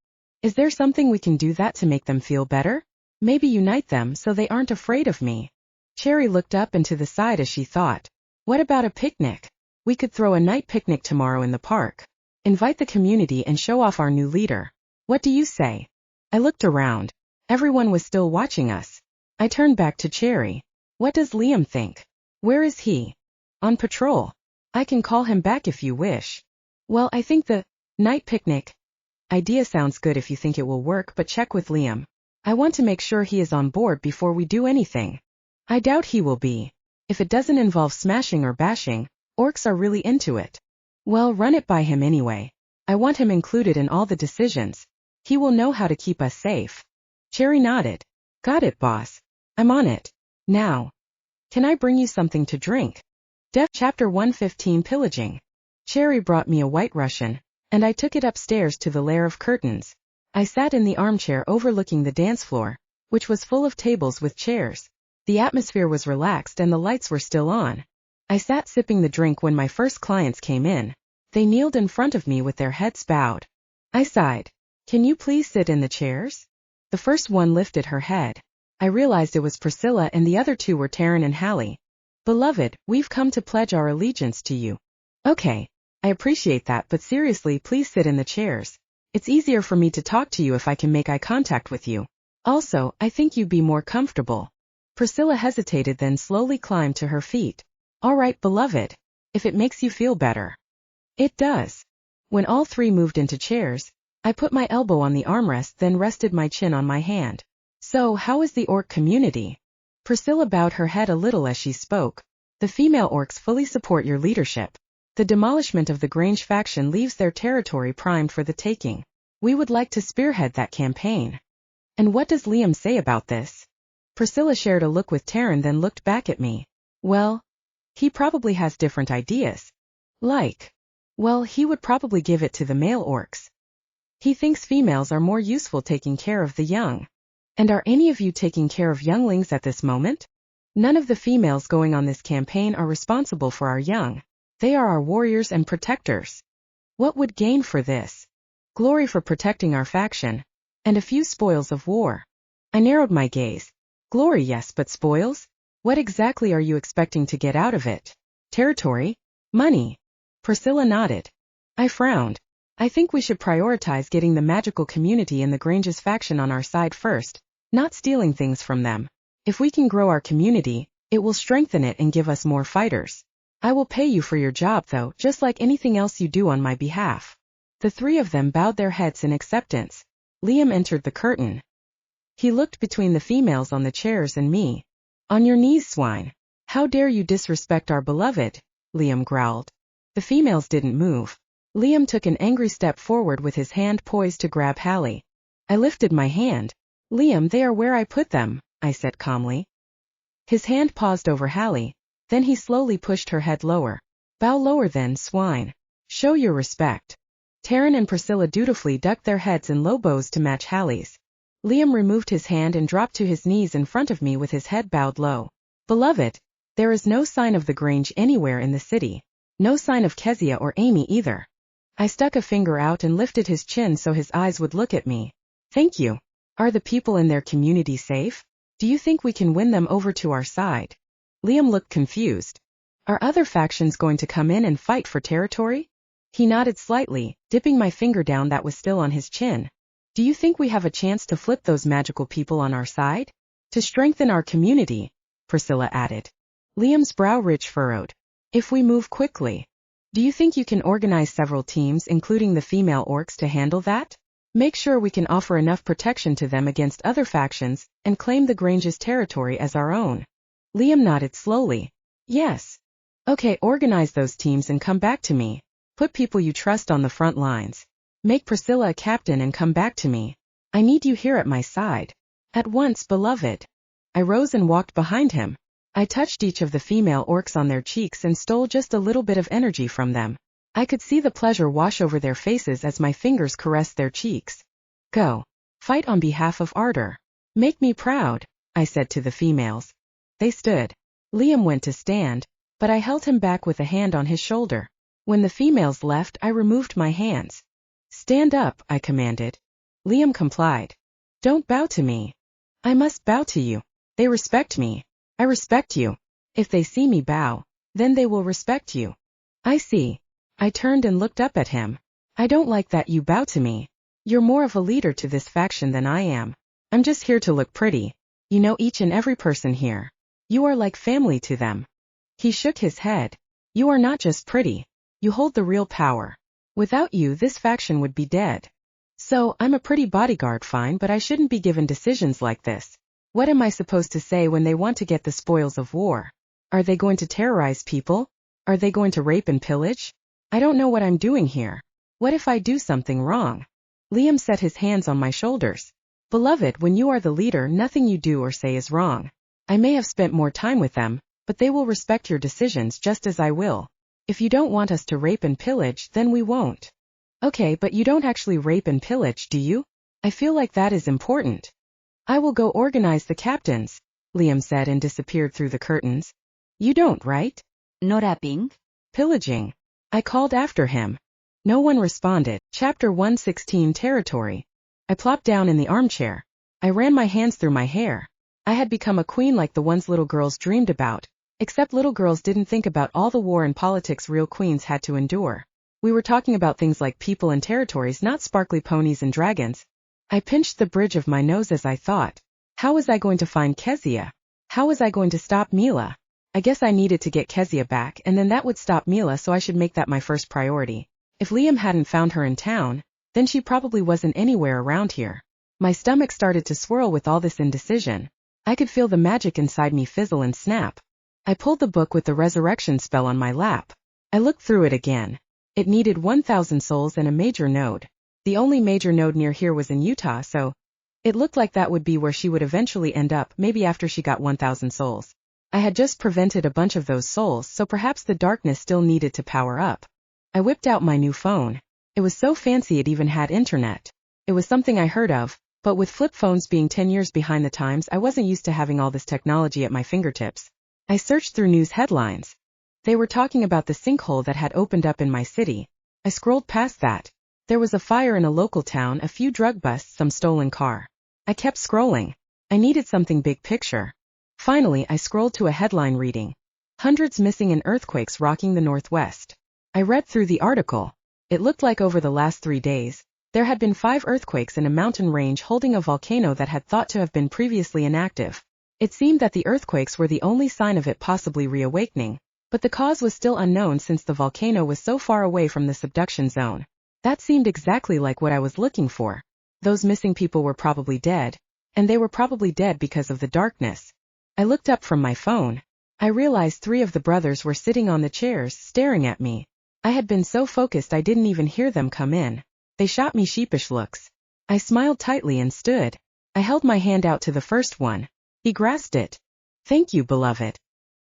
Is there something we can do to make them feel better? Maybe unite them so they aren't afraid of me. Cherry looked up and to the side as she thought. What about a picnic? We could throw a night picnic tomorrow in the park. Invite the community and show off our new leader. What do you say? I looked around. Everyone was still watching us. I turned back to Cherry. What does Liam think? Where is he? On patrol. I can call him back if you wish. Well, I think the night picnic idea sounds good if you think it will work, but check with Liam. I want to make sure he is on board before we do anything. I doubt he will be. If it doesn't involve smashing or bashing, orcs are really into it. Well, run it by him anyway. I want him included in all the decisions. He will know how to keep us safe. Cherry nodded. Got it, boss. I'm on it. Now. Can I bring you something to drink? Chapter 115 Pillaging. Cherry brought me a White Russian, and I took it upstairs to the lair of curtains. I sat in the armchair overlooking the dance floor, which was full of tables with chairs. The atmosphere was relaxed and the lights were still on. I sat sipping the drink when my first clients came in. They kneeled in front of me with their heads bowed. I sighed. Can you please sit in the chairs? The first one lifted her head. I realized it was Priscilla and the other two were Taryn and Hallie. Beloved, we've come to pledge our allegiance to you. Okay, I appreciate that, but seriously, please sit in the chairs. It's easier for me to talk to you if I can make eye contact with you. Also, I think you'd be more comfortable. Priscilla hesitated, then slowly climbed to her feet. All right, beloved. If it makes you feel better. It does. When all three moved into chairs, I put my elbow on the armrest, then rested my chin on my hand. So, how is the orc community? Priscilla bowed her head a little as she spoke. The female orcs fully support your leadership. The demolishment of the Grange faction leaves their territory primed for the taking. We would like to spearhead that campaign. And what does Liam say about this? Priscilla shared a look with Taryn, then looked back at me. Well, he probably has different ideas. Well, he would probably give it to the male orcs. He thinks females are more useful taking care of the young. And are any of you taking care of younglings at this moment? None of the females going on this campaign are responsible for our young. They are our warriors and protectors. What would gain for this? Glory for protecting our faction. And a few spoils of war. I narrowed my gaze. Glory, yes, but spoils? What exactly are you expecting to get out of it? Territory? Money? Priscilla nodded. I frowned. I think we should prioritize getting the magical community in the Grange's faction on our side first, not stealing things from them. If we can grow our community, it will strengthen it and give us more fighters. I will pay you for your job though, just like anything else you do on my behalf. The three of them bowed their heads in acceptance. Liam entered the curtain. He looked between the females on the chairs and me. On your knees, swine. How dare you disrespect our beloved? Liam growled. The females didn't move. Liam took an angry step forward with his hand poised to grab Hallie. I lifted my hand. Liam, they are where I put them, I said calmly. His hand paused over Hallie. Then he slowly pushed her head lower. Bow lower then, swine. Show your respect. Taryn and Priscilla dutifully ducked their heads in low bows to match Hallie's. Liam removed his hand and dropped to his knees in front of me with his head bowed low. Beloved, there is no sign of the Grange anywhere in the city. No sign of Kezia or Amy either. I stuck a finger out and lifted his chin so his eyes would look at me. Thank you. Are the people in their community safe? Do you think we can win them over to our side? Liam looked confused. Are other factions going to come in and fight for territory? He nodded slightly, dipping my finger down that was still on his chin. Do you think we have a chance to flip those magical people on our side? To strengthen our community, Priscilla added. Liam's brow ridge furrowed. If we move quickly. Do you think you can organize several teams including the female orcs to handle that? Make sure we can offer enough protection to them against other factions and claim the Grange's territory as our own. Liam nodded slowly. Yes. Okay, organize those teams and come back to me. Put people you trust on the front lines. Make Priscilla a captain and come back to me. I need you here at my side. At once, beloved. I rose and walked behind him. I touched each of the female orcs on their cheeks and stole just a little bit of energy from them. I could see the pleasure wash over their faces as my fingers caressed their cheeks. Go. Fight on behalf of Ardor. Make me proud, I said to the females. They stood. Liam went to stand, but I held him back with a hand on his shoulder. When the females left, I removed my hands. Stand up, I commanded. Liam complied. Don't bow to me. I must bow to you. They respect me. I respect you. If they see me bow, then they will respect you. I see. I turned and looked up at him. I don't like that you bow to me. You're more of a leader to this faction than I am. I'm just here to look pretty. You know each and every person here. You are like family to them. He shook his head. You are not just pretty. You hold the real power. Without you, this faction would be dead. So, I'm a pretty bodyguard, fine, but I shouldn't be given decisions like this. What am I supposed to say when they want to get the spoils of war? Are they going to terrorize people? Are they going to rape and pillage? I don't know what I'm doing here. What if I do something wrong? Liam set his hands on my shoulders. Beloved, when you are the leader, nothing you do or say is wrong. I may have spent more time with them, but they will respect your decisions just as I will. If you don't want us to rape and pillage, then we won't. Okay, but you don't actually rape and pillage, do you? I feel like that is important. I will go organize the captains, Liam said and disappeared through the curtains. You don't, right? No rapping? Pillaging. I called after him. No one responded. Chapter 116 Territory. I plopped down in the armchair. I ran my hands through my hair. I had become a queen like the ones little girls dreamed about, except little girls didn't think about all the war and politics real queens had to endure. We were talking about things like people and territories, not sparkly ponies and dragons. I pinched the bridge of my nose as I thought. How was I going to find Kezia? How was I going to stop Mila? I guess I needed to get Kezia back, and then that would stop Mila, so I should make that my first priority. If Liam hadn't found her in town, then she probably wasn't anywhere around here. My stomach started to swirl with all this indecision. I could feel the magic inside me fizzle and snap. I pulled the book with the resurrection spell on my lap. I looked through it again. It needed 1,000 souls and a major node. The only major node near here was in Utah, so it looked like that would be where she would eventually end up, maybe after she got 1,000 souls. I had just prevented a bunch of those souls, so perhaps the darkness still needed to power up. I whipped out my new phone. It was so fancy it even had internet. It was something I heard of, but with flip phones being 10 years behind the times, I wasn't used to having all this technology at my fingertips. I searched through news headlines. They were talking about the sinkhole that had opened up in my city. I scrolled past that. There was a fire in a local town, a few drug busts, some stolen car. I kept scrolling. I needed something big picture. Finally, I scrolled to a headline reading. Hundreds missing in earthquakes rocking the Northwest. I read through the article. It looked like over the last 3 days, there had been 5 earthquakes in a mountain range holding a volcano that had thought to have been previously inactive. It seemed that the earthquakes were the only sign of it possibly reawakening, but the cause was still unknown since the volcano was so far away from the subduction zone. That seemed exactly like what I was looking for. Those missing people were probably dead, and they were probably dead because of the darkness. I looked up from my phone. I realized 3 of the brothers were sitting on the chairs, staring at me. I had been so focused I didn't even hear them come in. They shot me sheepish looks. I smiled tightly and stood. I held my hand out to the first one. He grasped it. Thank you, beloved.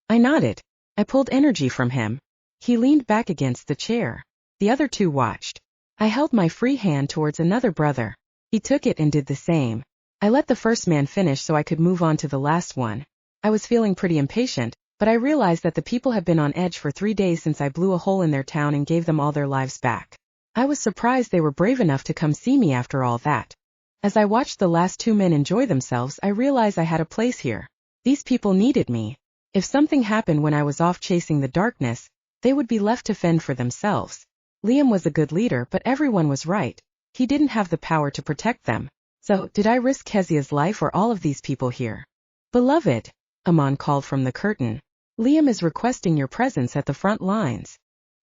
I nodded. I pulled energy from him. He leaned back against the chair. The other 2 watched. I held my free hand towards another brother. He took it and did the same. I let the first man finish so I could move on to the last one. I was feeling pretty impatient, but I realized that the people had been on edge for 3 days since I blew a hole in their town and gave them all their lives back. I was surprised they were brave enough to come see me after all that. As I watched the last 2 men enjoy themselves, I realized I had a place here. These people needed me. If something happened when I was off chasing the darkness, they would be left to fend for themselves. Liam was a good leader, but everyone was right. He didn't have the power to protect them. So, did I risk Kezia's life or all of these people here? Beloved, Amon called from the curtain. Liam is requesting your presence at the front lines.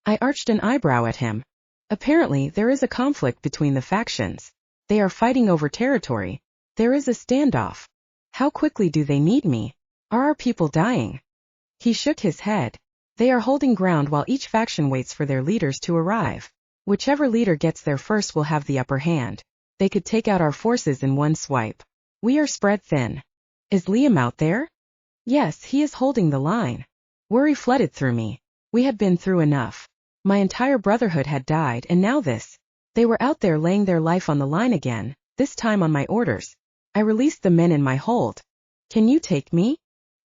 I arched an eyebrow at him. Apparently, there is a conflict between the factions. They are fighting over territory. There is a standoff. How quickly do they need me? Are our people dying? He shook his head. They are holding ground while each faction waits for their leaders to arrive. Whichever leader gets there first will have the upper hand. They could take out our forces in one swipe. We are spread thin. Is Liam out there? Yes, he is holding the line. Worry flooded through me. We had been through enough. My entire brotherhood had died, and now this. They were out there laying their life on the line again, this time on my orders. I released the men in my hold. Can you take me?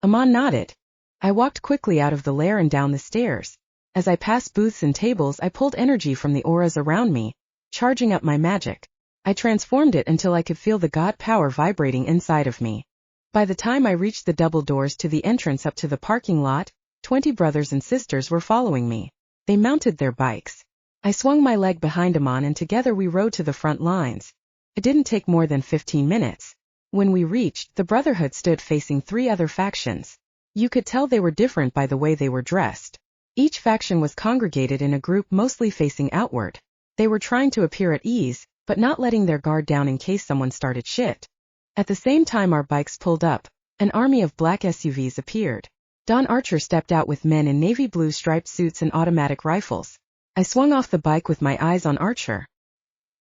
Amon nodded. I walked quickly out of the lair and down the stairs. As I passed booths and tables, I pulled energy from the auras around me. charging up my magic. I transformed it until I could feel the god power vibrating inside of me. By the time I reached the double doors to the entrance up to the parking lot, 20 brothers and sisters were following me. They mounted their bikes. I swung my leg behind them on and together we rode to the front lines. It didn't take more than 15 minutes. When we reached, the Brotherhood stood facing 3 other factions. You could tell they were different by the way they were dressed. Each faction was congregated in a group mostly facing outward. They were trying to appear at ease, but not letting their guard down in case someone started shit. At the same time our bikes pulled up, an army of black SUVs appeared. Don Archer stepped out with men in navy blue striped suits and automatic rifles. I swung off the bike with my eyes on Archer.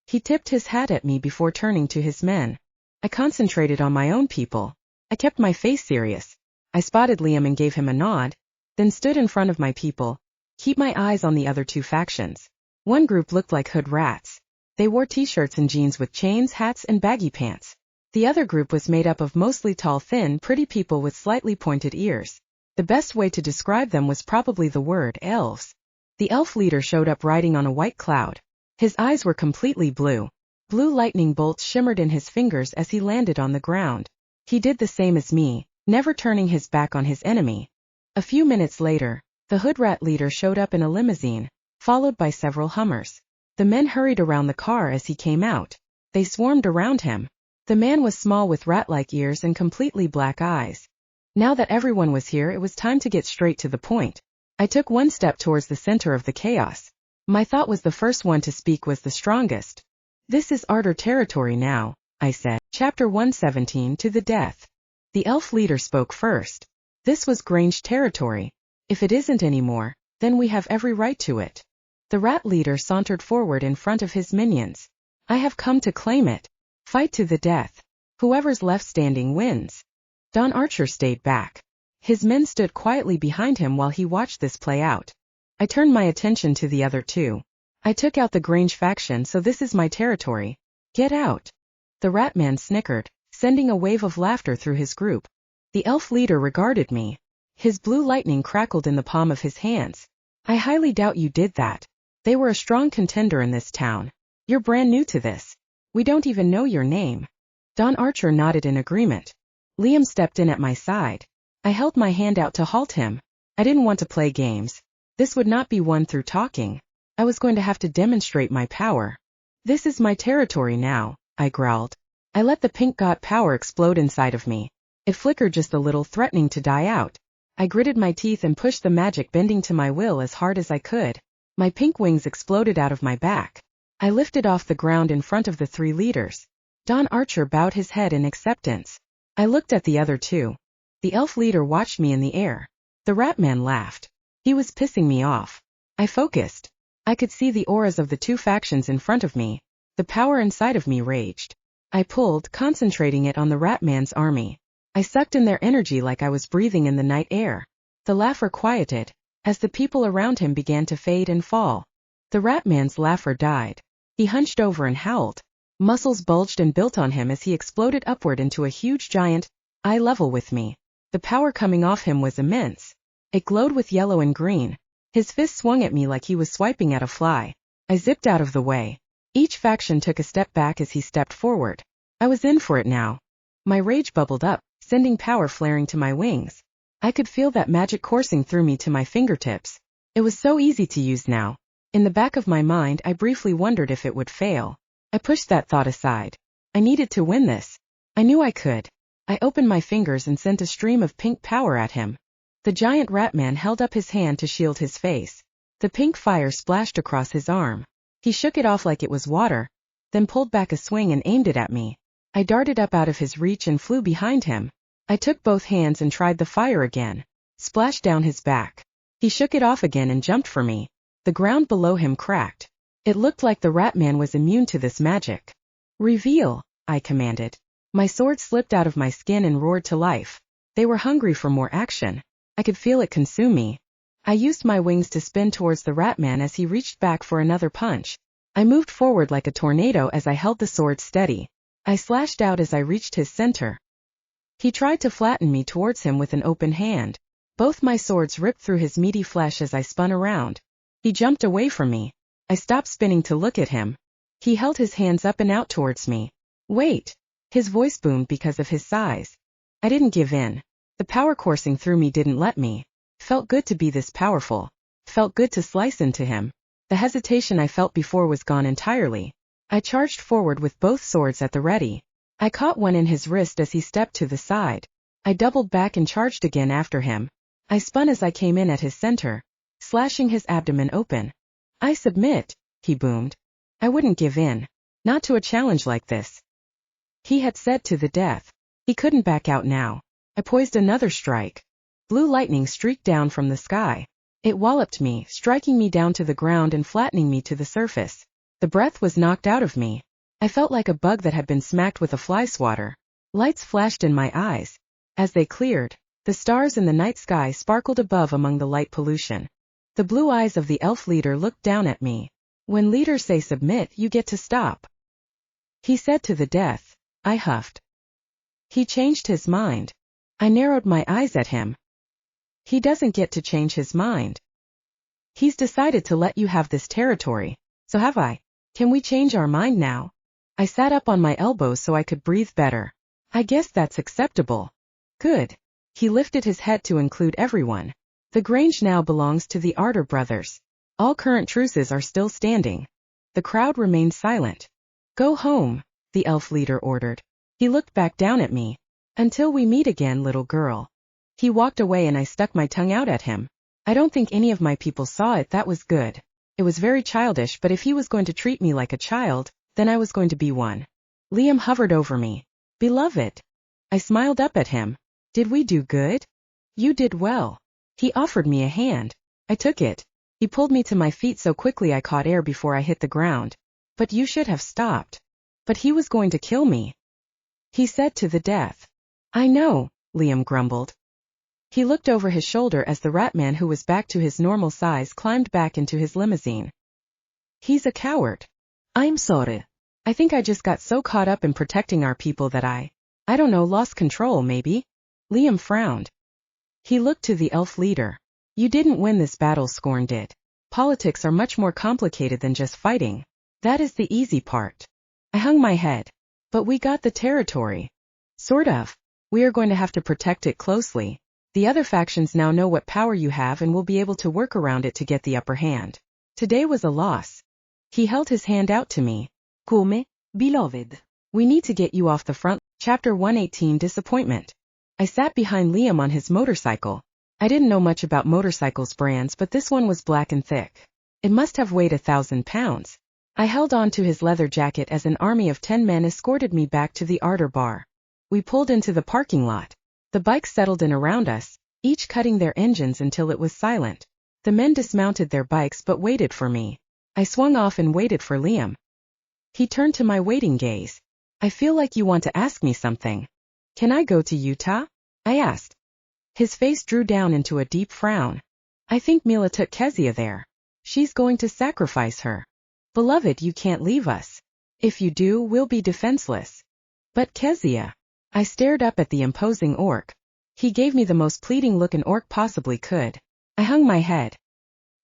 He tipped his hat at me before turning to his men. I concentrated on my own people. I kept my face serious. I spotted Liam and gave him a nod, then stood in front of my people, keep my eyes on the other 2 factions. One group looked like hood rats. They wore t-shirts and jeans with chains, hats, and baggy pants. The other group was made up of mostly tall, thin, pretty people with slightly pointed ears. The best way to describe them was probably the word elves. The elf leader showed up riding on a white cloud. His eyes were completely blue. Blue lightning bolts shimmered in his fingers as he landed on the ground. He did the same as me, never turning his back on his enemy. A few minutes later, the hood rat leader showed up in a limousine, followed by several Hummers. The men hurried around the car as he came out. They swarmed around him. The man was small with rat-like ears and completely black eyes. Now that everyone was here, it was time to get straight to the point. I took one step towards the center of the chaos. My thought was the first one to speak was the strongest. This is Ardor territory now, I said. Chapter 117 To the Death. The elf leader spoke first. This was Grange territory. If it isn't anymore, then we have every right to it. The rat leader sauntered forward in front of his minions. I have come to claim it. Fight to the death. Whoever's left standing wins. Don Archer stayed back. His men stood quietly behind him while he watched this play out. I turned my attention to the other 2. I took out the Grange faction, so this is my territory. Get out. The rat man snickered, sending a wave of laughter through his group. The elf leader regarded me. His blue lightning crackled in the palm of his hands. I highly doubt you did that. They were a strong contender in this town. You're brand new to this. We don't even know your name. Don Archer nodded in agreement. Liam stepped in at my side. I held my hand out to halt him. I didn't want to play games. This would not be won through talking. I was going to have to demonstrate my power. This is my territory now, I growled. I let the pink god power explode inside of me. It flickered just a little, threatening to die out. I gritted my teeth and pushed the magic bending to my will as hard as I could. My pink wings exploded out of my back. I lifted off the ground in front of the 3 leaders. Don Archer bowed his head in acceptance. I looked at the other 2. The elf leader watched me in the air. The rat man laughed. He was pissing me off. I focused. I could see the auras of the 2 factions in front of me. The power inside of me raged. I pulled, concentrating it on the rat man's army. I sucked in their energy like I was breathing in the night air. The laughter quieted, as the people around him began to fade and fall. The rat man's laughter died. He hunched over and howled. Muscles bulged and built on him as he exploded upward into a huge giant, eye level with me. The power coming off him was immense. It glowed with yellow and green. His fist swung at me like he was swiping at a fly. I zipped out of the way. Each faction took a step back as he stepped forward. I was in for it now. My rage bubbled up, sending power flaring to my wings. I could feel that magic coursing through me to my fingertips. It was so easy to use now. In the back of my mind, I briefly wondered if it would fail. I pushed that thought aside. I needed to win this. I knew I could. I opened my fingers and sent a stream of pink power at him. The giant rat man held up his hand to shield his face. The pink fire splashed across his arm. He shook it off like it was water, then pulled back a swing and aimed it at me. I darted up out of his reach and flew behind him. I took both hands and tried the fire again. Splashed down his back. He shook it off again and jumped for me. The ground below him cracked. It looked like the rat man was immune to this magic. Reveal, I commanded. My sword slipped out of my skin and roared to life. They were hungry for more action. I could feel it consume me. I used my wings to spin towards the rat man as he reached back for another punch. I moved forward like a tornado as I held the sword steady. I slashed out as I reached his center. He tried to flatten me towards him with an open hand. Both my swords ripped through his meaty flesh as I spun around. He jumped away from me. I stopped spinning to look at him. He held his hands up and out towards me. Wait! His voice boomed because of his size. I didn't give in. The power coursing through me didn't let me. Felt good to be this powerful. Felt good to slice into him. The hesitation I felt before was gone entirely. I charged forward with both swords at the ready. I caught one in his wrist as he stepped to the side. I doubled back and charged again after him. I spun as I came in at his center, slashing his abdomen open. I submit, he boomed. I wouldn't give in. Not to a challenge like this. He had said to the death. He couldn't back out now. I poised another strike. Blue lightning streaked down from the sky. It walloped me, striking me down to the ground and flattening me to the surface. The breath was knocked out of me. I felt like a bug that had been smacked with a fly swatter. Lights flashed in my eyes. As they cleared, the stars in the night sky sparkled above among the light pollution. The blue eyes of the elf leader looked down at me. When leaders say submit, you get to stop. He said to the death. I huffed. He changed his mind. I narrowed my eyes at him. He doesn't get to change his mind. He's decided to let you have this territory. So have I. Can we change our mind now? I sat up on my elbows so I could breathe better. I guess that's acceptable. Good. He lifted his head to include everyone. The Grange now belongs to the Ardor brothers. All current truces are still standing. The crowd remained silent. Go home, the elf leader ordered. He looked back down at me. Until we meet again, little girl. He walked away and I stuck my tongue out at him. I don't think any of my people saw it. That was good. It was very childish, but if he was going to treat me like a child, then I was going to be one. Liam hovered over me. Beloved. I smiled up at him. Did we do good? You did well. He offered me a hand. I took it. He pulled me to my feet so quickly I caught air before I hit the ground. But you should have stopped. But he was going to kill me. He said to the death. I know, Liam grumbled. He looked over his shoulder as the rat man, who was back to his normal size, climbed back into his limousine. He's a coward. I'm sorry. I think I just got so caught up in protecting our people that I don't know, lost control maybe. Liam frowned. He looked to the elf leader. You didn't win this battle, Scorn did. Politics are much more complicated than just fighting. That is the easy part. I hung my head. But we got the territory. Sort of. We are going to have to protect it closely. The other factions now know what power you have and will be able to work around it to get the upper hand. Today was a loss. He held his hand out to me. Come, beloved. We need to get you off the front. Chapter 118, Disappointment. I sat behind Liam on his motorcycle. I didn't know much about motorcycles brands, but this one was black and thick. It must have weighed 1,000 pounds. I held on to his leather jacket as an army of 10 men escorted me back to the Ardor bar. We pulled into the parking lot. The bikes settled in around us, each cutting their engines until it was silent. The men dismounted their bikes but waited for me. I swung off and waited for Liam. He turned to my waiting gaze. I feel like you want to ask me something. Can I go to Utah? I asked. His face drew down into a deep frown. I think Mila took Kezia there. She's going to sacrifice her. Beloved, you can't leave us. If you do, we'll be defenseless. But Kezia. I stared up at the imposing orc. He gave me the most pleading look an orc possibly could. I hung my head.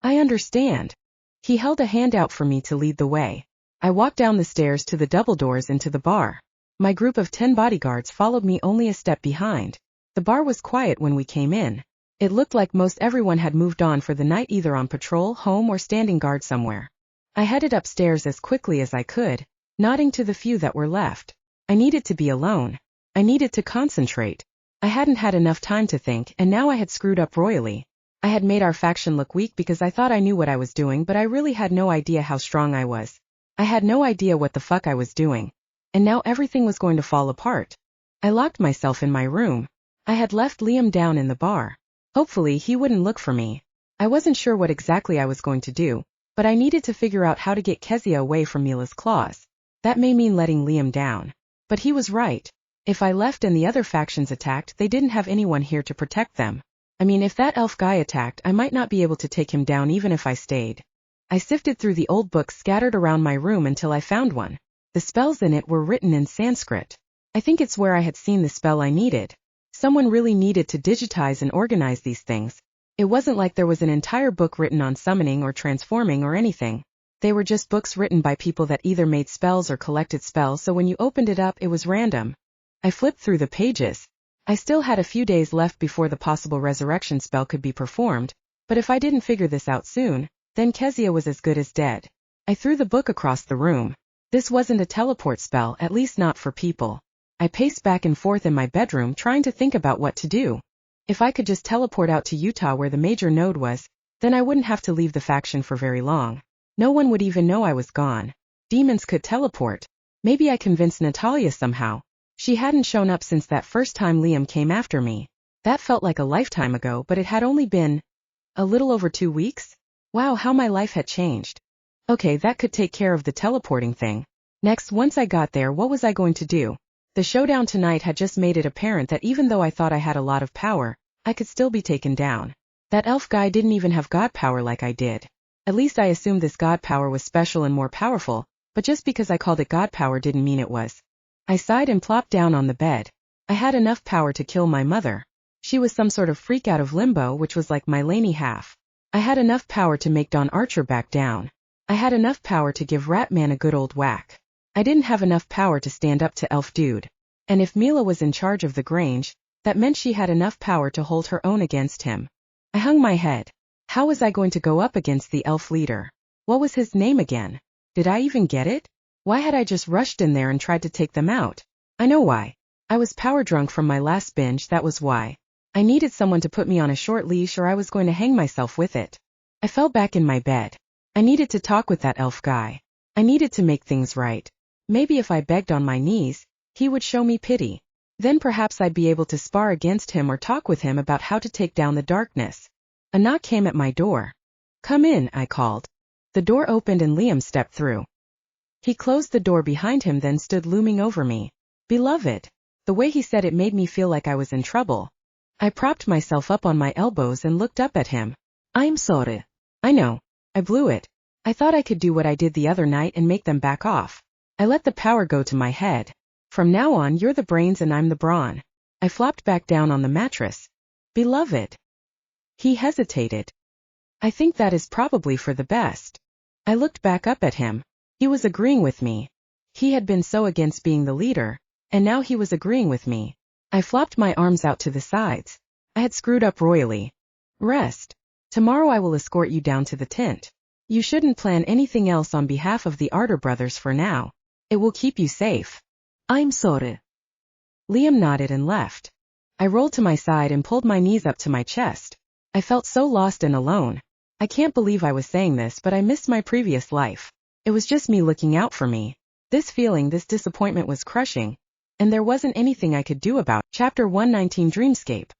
I understand. He held a hand out for me to lead the way. I walked down the stairs to the double doors into the bar. My group of 10 bodyguards followed me only a step behind. The bar was quiet when we came in. It looked like most everyone had moved on for the night, either on patrol, home, or standing guard somewhere. I headed upstairs as quickly as I could, nodding to the few that were left. I needed to be alone. I needed to concentrate. I hadn't had enough time to think, and now I had screwed up royally. I had made our faction look weak because I thought I knew what I was doing, but I really had no idea how strong I was. I had no idea what the fuck I was doing. And now everything was going to fall apart. I locked myself in my room. I had left Liam down in the bar. Hopefully he wouldn't look for me. I wasn't sure what exactly I was going to do, but I needed to figure out how to get Kezia away from Mila's claws. That may mean letting Liam down. But he was right. If I left and the other factions attacked, they didn't have anyone here to protect them. I mean, if that elf guy attacked, I might not be able to take him down even if I stayed. I sifted through the old books scattered around my room until I found one. The spells in it were written in Sanskrit. I think it's where I had seen the spell I needed. Someone really needed to digitize and organize these things. It wasn't like there was an entire book written on summoning or transforming or anything. They were just books written by people that either made spells or collected spells, so when you opened it up it was random. I flipped through the pages. I still had a few days left before the possible resurrection spell could be performed, but if I didn't figure this out soon, then Kezia was as good as dead. I threw the book across the room. This wasn't a teleport spell, at least not for people. I paced back and forth in my bedroom trying to think about what to do. If I could just teleport out to Utah where the major node was, then I wouldn't have to leave the faction for very long. No one would even know I was gone. Demons could teleport. Maybe I convinced Natalia somehow. She hadn't shown up since that first time Liam came after me. That felt like a lifetime ago, but it had only been a little over 2 weeks? Wow, how my life had changed. Okay, that could take care of the teleporting thing. Next, once I got there, what was I going to do? The showdown tonight had just made it apparent that even though I thought I had a lot of power, I could still be taken down. That elf guy didn't even have god power like I did. At least I assumed this god power was special and more powerful, but just because I called it god power didn't mean it was. I sighed and plopped down on the bed. I had enough power to kill my mother. She was some sort of freak out of limbo, which was like my Lanie half. I had enough power to make Don Archer back down. I had enough power to give Ratman a good old whack. I didn't have enough power to stand up to Elf Dude. And if Mila was in charge of the Grange, that meant she had enough power to hold her own against him. I hung my head. How was I going to go up against the elf leader? What was his name again? Did I even get it? Why had I just rushed in there and tried to take them out? I know why. I was power drunk from my last binge, that was why. I needed someone to put me on a short leash or I was going to hang myself with it. I fell back in my bed. I needed to talk with that elf guy. I needed to make things right. Maybe if I begged on my knees, he would show me pity. Then perhaps I'd be able to spar against him or talk with him about how to take down the darkness. A knock came at my door. Come in, I called. The door opened and Liam stepped through. He closed the door behind him, then stood looming over me. Beloved. The way he said it made me feel like I was in trouble. I propped myself up on my elbows and looked up at him. I'm sorry. I know. I blew it. I thought I could do what I did the other night and make them back off. I let the power go to my head. From now on, you're the brains and I'm the brawn. I flopped back down on the mattress. Beloved. He hesitated. I think that is probably for the best. I looked back up at him. He was agreeing with me. He had been so against being the leader, and now he was agreeing with me. I flopped my arms out to the sides. I had screwed up royally. Rest. Tomorrow I will escort you down to the tent. You shouldn't plan anything else on behalf of the Arter brothers for now. It will keep you safe. I'm sorry. Liam nodded and left. I rolled to my side and pulled my knees up to my chest. I felt so lost and alone. I can't believe I was saying this, but I missed my previous life. It was just me looking out for me. This feeling, this disappointment was crushing, and there wasn't anything I could do about it. Chapter 119 Dreamscape.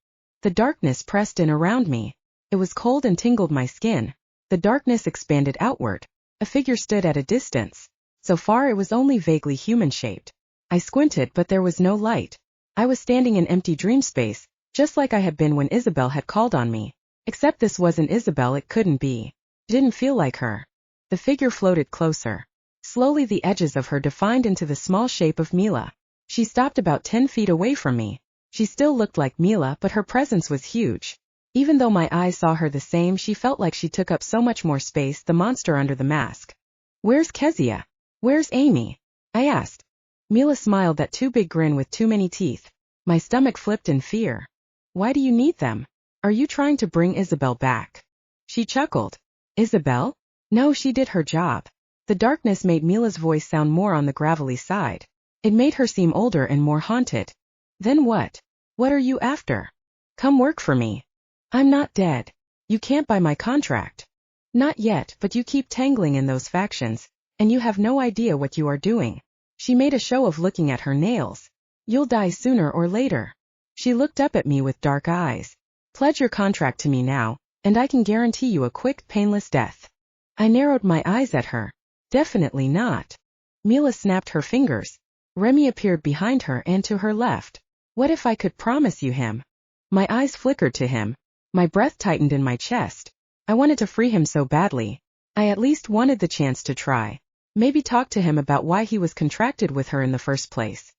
The darkness pressed in around me. It was cold and tingled my skin. The darkness expanded outward. A figure stood at a distance. So far it was only vaguely human-shaped. I squinted, but there was no light. I was standing in empty dream space, just like I had been when Isabel had called on me. Except this wasn't Isabel, it couldn't be. Didn't feel like her. The figure floated closer. Slowly the edges of her defined into the small shape of Mila. She stopped about 10 feet away from me. She still looked like Mila, but her presence was huge. Even though my eyes saw her the same, she felt like she took up so much more space, the monster under the mask. Where's Kezia? Where's Amy? I asked. Mila smiled, that too big grin with too many teeth. My stomach flipped in fear. Why do you need them? Are you trying to bring Isabel back? She chuckled. Isabel? No, she did her job. The darkness made Mila's voice sound more on the gravelly side. It made her seem older and more haunted. Then what? What are you after? Come work for me. I'm not dead. You can't buy my contract. Not yet, but you keep tangling in those factions, and you have no idea what you are doing. She made a show of looking at her nails. You'll die sooner or later. She looked up at me with dark eyes. Pledge your contract to me now, and I can guarantee you a quick, painless death. I narrowed my eyes at her. Definitely not. Mila snapped her fingers. Remy appeared behind her and to her left. What if I could promise you him? My eyes flickered to him. My breath tightened in my chest. I wanted to free him so badly. I at least wanted the chance to try. Maybe talk to him about why he was contracted with her in the first place.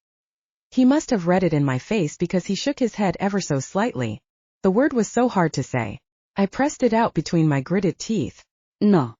He must have read it in my face because he shook his head ever so slightly. The word was so hard to say. I pressed it out between my gritted teeth. No.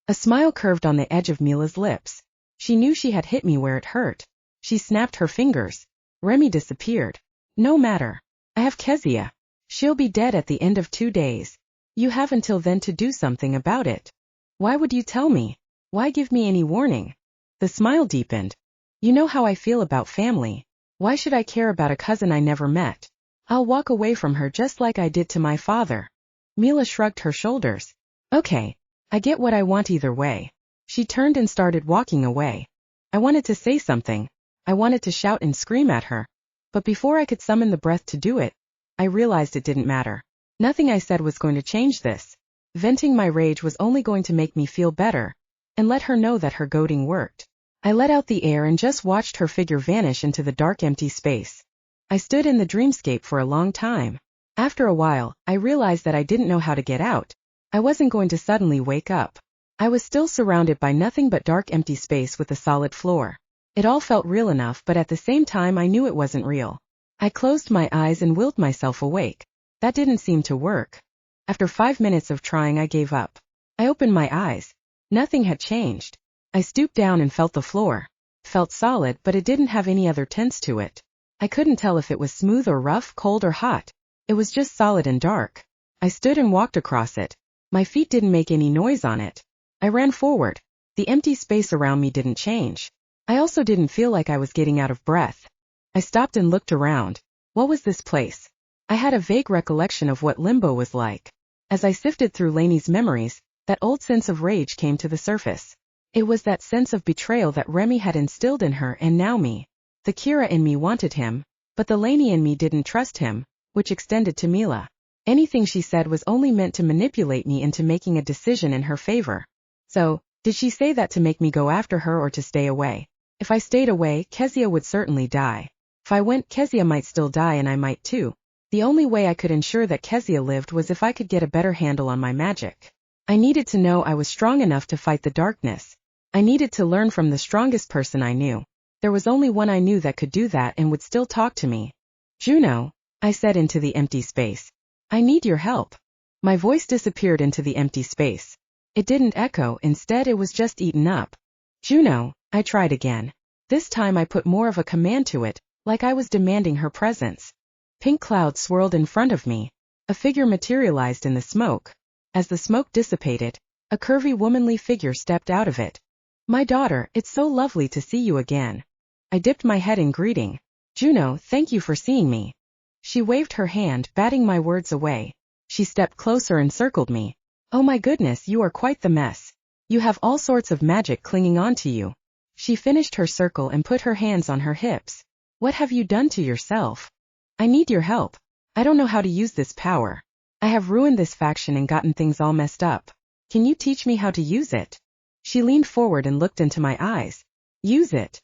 A smile curved on the edge of Mila's lips. She knew she had hit me where it hurt. She snapped her fingers. Remy disappeared. No matter. I have Kezia. She'll be dead at the end of 2 days. You have until then to do something about it. Why would you tell me? Why give me any warning? The smile deepened. You know how I feel about family. Why should I care about a cousin I never met? I'll walk away from her just like I did to my father. Mila shrugged her shoulders. Okay. I get what I want either way. She turned and started walking away. I wanted to say something. I wanted to shout and scream at her. But before I could summon the breath to do it, I realized it didn't matter. Nothing I said was going to change this. Venting my rage was only going to make me feel better, and let her know that her goading worked. I let out the air and just watched her figure vanish into the dark empty space. I stood in the dreamscape for a long time. After a while, I realized that I didn't know how to get out. I wasn't going to suddenly wake up. I was still surrounded by nothing but dark empty space with a solid floor. It all felt real enough, but at the same time I knew it wasn't real. I closed my eyes and willed myself awake. That didn't seem to work. After 5 minutes of trying, I gave up. I opened my eyes. Nothing had changed. I stooped down and felt the floor. Felt solid, but it didn't have any other tints to it. I couldn't tell if it was smooth or rough, cold or hot. It was just solid and dark. I stood and walked across it. My feet didn't make any noise on it. I ran forward. The empty space around me didn't change. I also didn't feel like I was getting out of breath. I stopped and looked around. What was this place? I had a vague recollection of what limbo was like. As I sifted through Lanie's memories, that old sense of rage came to the surface. It was that sense of betrayal that Remy had instilled in her, and now me. The Kira in me wanted him, but the Lanie in me didn't trust him, which extended to Mila. Anything she said was only meant to manipulate me into making a decision in her favor. So, did she say that to make me go after her or to stay away? If I stayed away, Kezia would certainly die. If I went, Kezia might still die and I might too. The only way I could ensure that Kezia lived was if I could get a better handle on my magic. I needed to know I was strong enough to fight the darkness. I needed to learn from the strongest person I knew. There was only one I knew that could do that and would still talk to me. Juno, I said into the empty space. I need your help. My voice disappeared into the empty space. It didn't echo, instead it was just eaten up. Juno, I tried again. This time I put more of a command to it, like I was demanding her presence. Pink clouds swirled in front of me. A figure materialized in the smoke. As the smoke dissipated, a curvy womanly figure stepped out of it. My daughter, it's so lovely to see you again. I dipped my head in greeting. Juno, thank you for seeing me. She waved her hand, batting my words away. She stepped closer and circled me. Oh my goodness, you are quite the mess. You have all sorts of magic clinging onto you. She finished her circle and put her hands on her hips. What have you done to yourself? I need your help. I don't know how to use this power. I have ruined this faction and gotten things all messed up. Can you teach me how to use it? She leaned forward and looked into my eyes. Use it.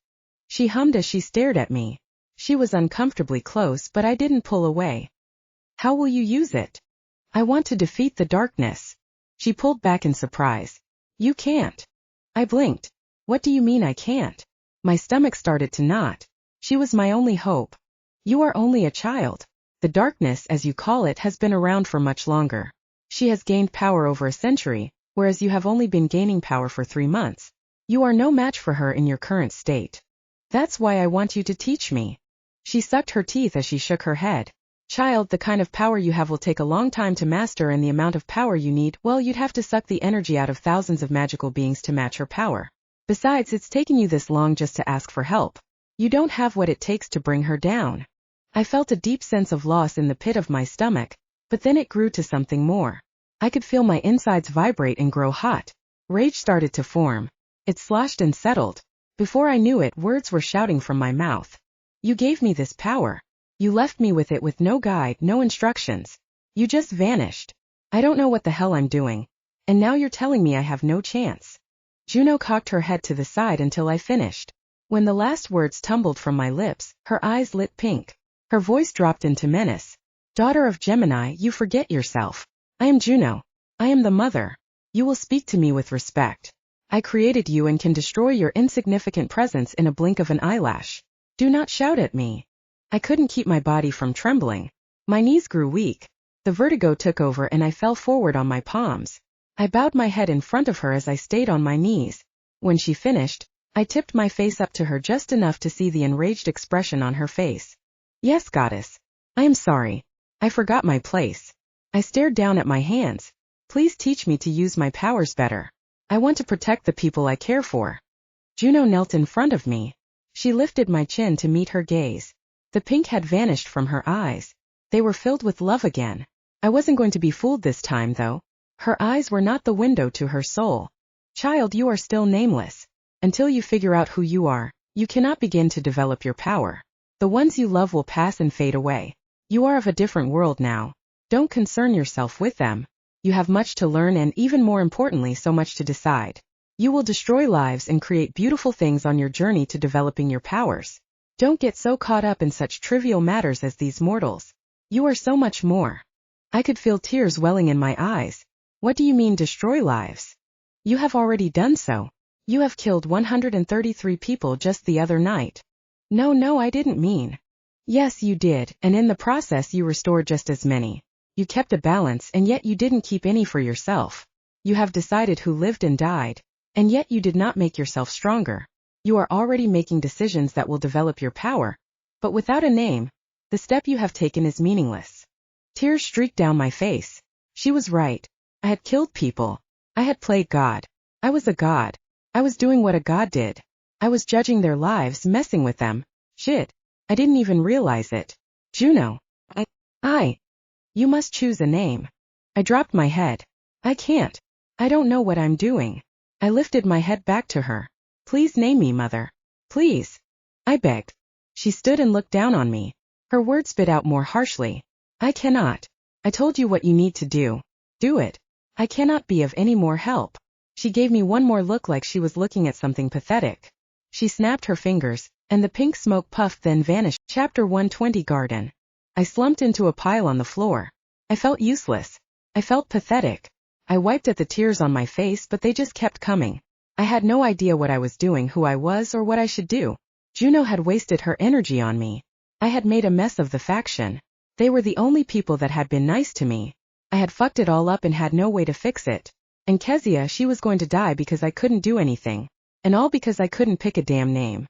She hummed as she stared at me. She was uncomfortably close, but I didn't pull away. How will you use it? I want to defeat the darkness. She pulled back in surprise. You can't. I blinked. What do you mean I can't? My stomach started to knot. She was my only hope. You are only a child. The darkness, as you call it, has been around for much longer. She has gained power over a century, whereas you have only been gaining power for 3 months. You are no match for her in your current state. That's why I want you to teach me. She sucked her teeth as she shook her head. Child, the kind of power you have will take a long time to master, and the amount of power you need, well, you'd have to suck the energy out of thousands of magical beings to match her power. Besides, it's taken you this long just to ask for help. You don't have what it takes to bring her down. I felt a deep sense of loss in the pit of my stomach, but then it grew to something more. I could feel my insides vibrate and grow hot. Rage started to form. It sloshed and settled. Before I knew it, words were shouting from my mouth. You gave me this power. You left me with it with no guide, no instructions. You just vanished. I don't know what the hell I'm doing. And now you're telling me I have no chance. Juno cocked her head to the side until I finished. When the last words tumbled from my lips, her eyes lit pink. Her voice dropped into menace. Daughter of Gemini, you forget yourself. I am Juno. I am the mother. You will speak to me with respect. I created you and can destroy your insignificant presence in a blink of an eyelash. Do not shout at me. I couldn't keep my body from trembling. My knees grew weak. The vertigo took over and I fell forward on my palms. I bowed my head in front of her as I stayed on my knees. When she finished, I tipped my face up to her just enough to see the enraged expression on her face. Yes, goddess. I am sorry. I forgot my place. I stared down at my hands. Please teach me to use my powers better. I want to protect the people I care for. Juno knelt in front of me. She lifted my chin to meet her gaze. The pink had vanished from her eyes. They were filled with love again. I wasn't going to be fooled this time, though. Her eyes were not the window to her soul. Child, you are still nameless. Until you figure out who you are, you cannot begin to develop your power. The ones you love will pass and fade away. You are of a different world now. Don't concern yourself with them. You have much to learn and, even more importantly, so much to decide. You will destroy lives and create beautiful things on your journey to developing your powers. Don't get so caught up in such trivial matters as these mortals. You are so much more. I could feel tears welling in my eyes. What do you mean destroy lives? You have already done so. You have killed 133 people just the other night. No, I didn't mean. Yes, you did, and in the process you restored just as many. You kept a balance and yet you didn't keep any for yourself. You have decided who lived and died, and yet you did not make yourself stronger. You are already making decisions that will develop your power, but without a name, the step you have taken is meaningless. Tears streaked down my face. She was right. I had killed people. I had played God. I was a god. I was doing what a god did. I was judging their lives, messing with them. Shit. I didn't even realize it. Juno. You must choose a name. I dropped my head. I can't. I don't know what I'm doing. I lifted my head back to her. Please name me, mother. Please. I begged. She stood and looked down on me. Her words spit out more harshly. I cannot. I told you what you need to do. Do it. I cannot be of any more help. She gave me one more look like she was looking at something pathetic. She snapped her fingers, and the pink smoke puffed then vanished. Chapter 120 Garden. I slumped into a pile on the floor. I felt useless. I felt pathetic. I wiped at the tears on my face, but they just kept coming. I had no idea what I was doing, who I was, or what I should do. Juno had wasted her energy on me. I had made a mess of the faction. They were the only people that had been nice to me. I had fucked it all up and had no way to fix it. And Kezia, she was going to die because I couldn't do anything. And all because I couldn't pick a damn name.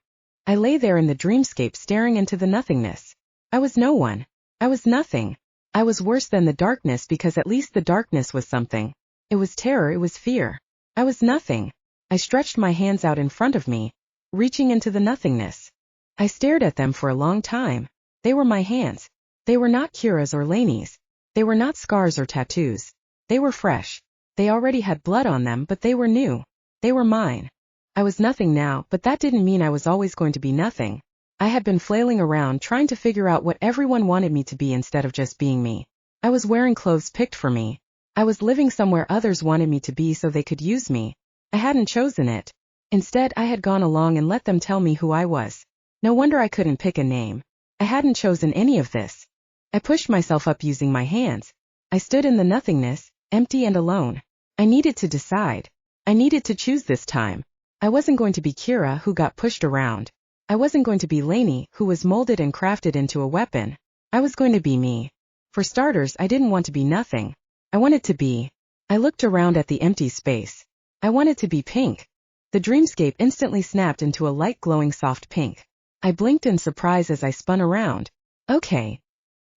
I lay there in the dreamscape staring into the nothingness. I was no one. I was nothing. I was worse than the darkness because at least the darkness was something. It was terror, it was fear. I was nothing. I stretched my hands out in front of me, reaching into the nothingness. I stared at them for a long time. They were my hands. They were not Kira's or Lanie's. They were not scars or tattoos. They were fresh. They already had blood on them, but they were new. They were mine. I was nothing now, but that didn't mean I was always going to be nothing. I had been flailing around trying to figure out what everyone wanted me to be instead of just being me. I was wearing clothes picked for me. I was living somewhere others wanted me to be so they could use me. I hadn't chosen it. Instead, I had gone along and let them tell me who I was. No wonder I couldn't pick a name. I hadn't chosen any of this. I pushed myself up using my hands. I stood in the nothingness, empty and alone. I needed to decide. I needed to choose this time. I wasn't going to be Kira, who got pushed around. I wasn't going to be Lanie, who was molded and crafted into a weapon. I was going to be me. For starters, I didn't want to be nothing. I wanted to be. I looked around at the empty space. I wanted to be pink. The dreamscape instantly snapped into a light glowing soft pink. I blinked in surprise as I spun around. Okay.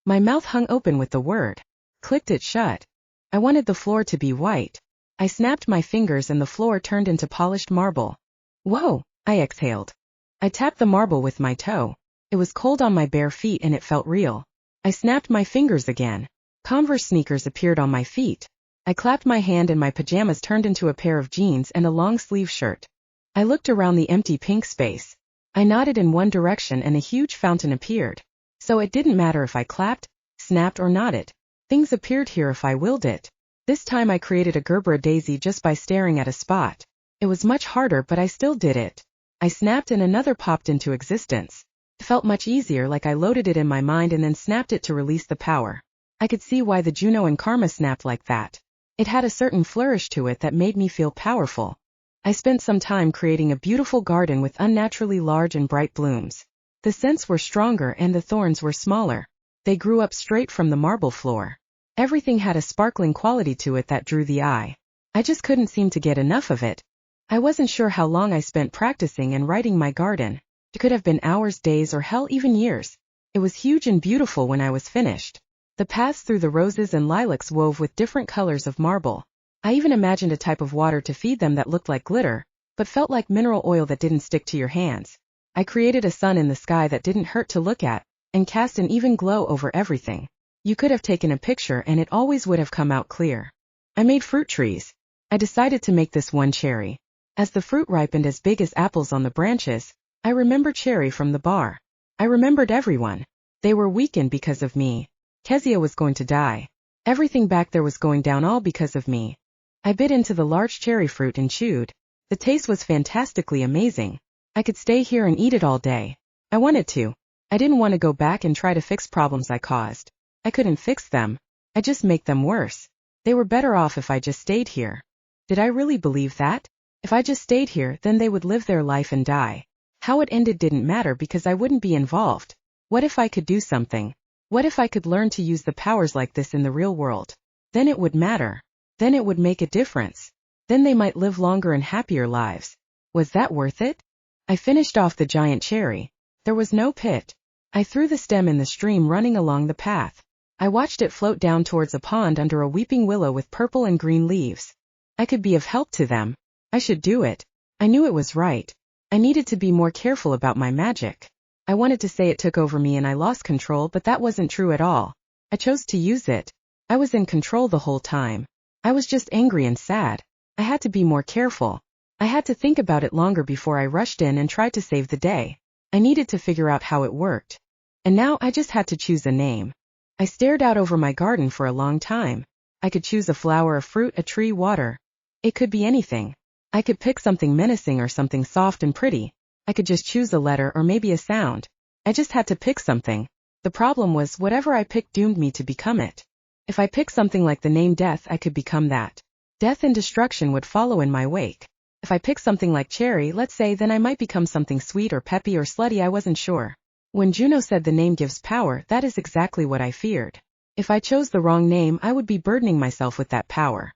My mouth hung open with the word. Clicked it shut. I wanted the floor to be white. I snapped my fingers and the floor turned into polished marble. Whoa, I exhaled. I tapped the marble with my toe. It was cold on my bare feet and it felt real. I snapped my fingers again. Converse sneakers appeared on my feet. I clapped my hand and my pajamas turned into a pair of jeans and a long-sleeve shirt. I looked around the empty pink space. I nodded in one direction and a huge fountain appeared. So it didn't matter if I clapped, snapped or nodded. Things appeared here if I willed it. This time I created a Gerbera daisy just by staring at a spot. It was much harder, but I still did it. I snapped and another popped into existence. It felt much easier, like I loaded it in my mind and then snapped it to release the power. I could see why the Juno and Karma snapped like that. It had a certain flourish to it that made me feel powerful. I spent some time creating a beautiful garden with unnaturally large and bright blooms. The scents were stronger and the thorns were smaller. They grew up straight from the marble floor. Everything had a sparkling quality to it that drew the eye. I just couldn't seem to get enough of it. I wasn't sure how long I spent practicing and writing my garden. It could have been hours, days, or hell, even years. It was huge and beautiful when I was finished. The paths through the roses and lilacs wove with different colors of marble. I even imagined a type of water to feed them that looked like glitter, but felt like mineral oil that didn't stick to your hands. I created a sun in the sky that didn't hurt to look at, and cast an even glow over everything. You could have taken a picture and it always would have come out clear. I made fruit trees. I decided to make this one cherry. As the fruit ripened as big as apples on the branches, I remembered Cherry from the bar. I remembered everyone. They were weakened because of me. Kezia was going to die. Everything back there was going down all because of me. I bit into the large cherry fruit and chewed. The taste was fantastically amazing. I could stay here and eat it all day. I wanted to. I didn't want to go back and try to fix problems I caused. I couldn't fix them. I just make them worse. They were better off if I just stayed here. Did I really believe that? If I just stayed here, then they would live their life and die. How it ended didn't matter because I wouldn't be involved. What if I could do something? What if I could learn to use the powers like this in the real world? Then it would matter. Then it would make a difference. Then they might live longer and happier lives. Was that worth it? I finished off the giant cherry. There was no pit. I threw the stem in the stream running along the path. I watched it float down towards a pond under a weeping willow with purple and green leaves. I could be of help to them. I should do it. I knew it was right. I needed to be more careful about my magic. I wanted to say it took over me and I lost control, but that wasn't true at all. I chose to use it. I was in control the whole time. I was just angry and sad. I had to be more careful. I had to think about it longer before I rushed in and tried to save the day. I needed to figure out how it worked. And now I just had to choose a name. I stared out over my garden for a long time. I could choose a flower, a fruit, a tree, water. It could be anything. I could pick something menacing or something soft and pretty. I could just choose a letter or maybe a sound. I just had to pick something. The problem was whatever I picked doomed me to become it. If I picked something like the name Death, I could become that. Death and destruction would follow in my wake. If I picked something like Cherry, let's say, then I might become something sweet or peppy or slutty. I wasn't sure. When Juno said the name gives power, that is exactly what I feared. If I chose the wrong name, I would be burdening myself with that power.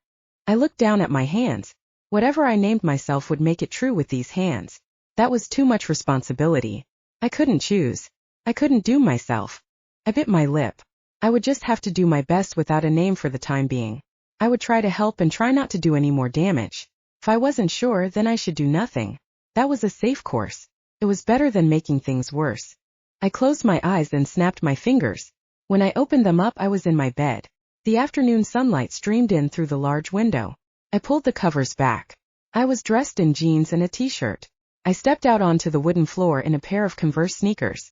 I looked down at my hands. Whatever I named myself would make it true with these hands. That was too much responsibility. I couldn't choose. I couldn't doom myself. I bit my lip. I would just have to do my best without a name for the time being. I would try to help and try not to do any more damage. If I wasn't sure, then I should do nothing. That was a safe course. It was better than making things worse. I closed my eyes and snapped my fingers. When I opened them up, I was in my bed. The afternoon sunlight streamed in through the large window. I pulled the covers back. I was dressed in jeans and a t-shirt. I stepped out onto the wooden floor in a pair of Converse sneakers.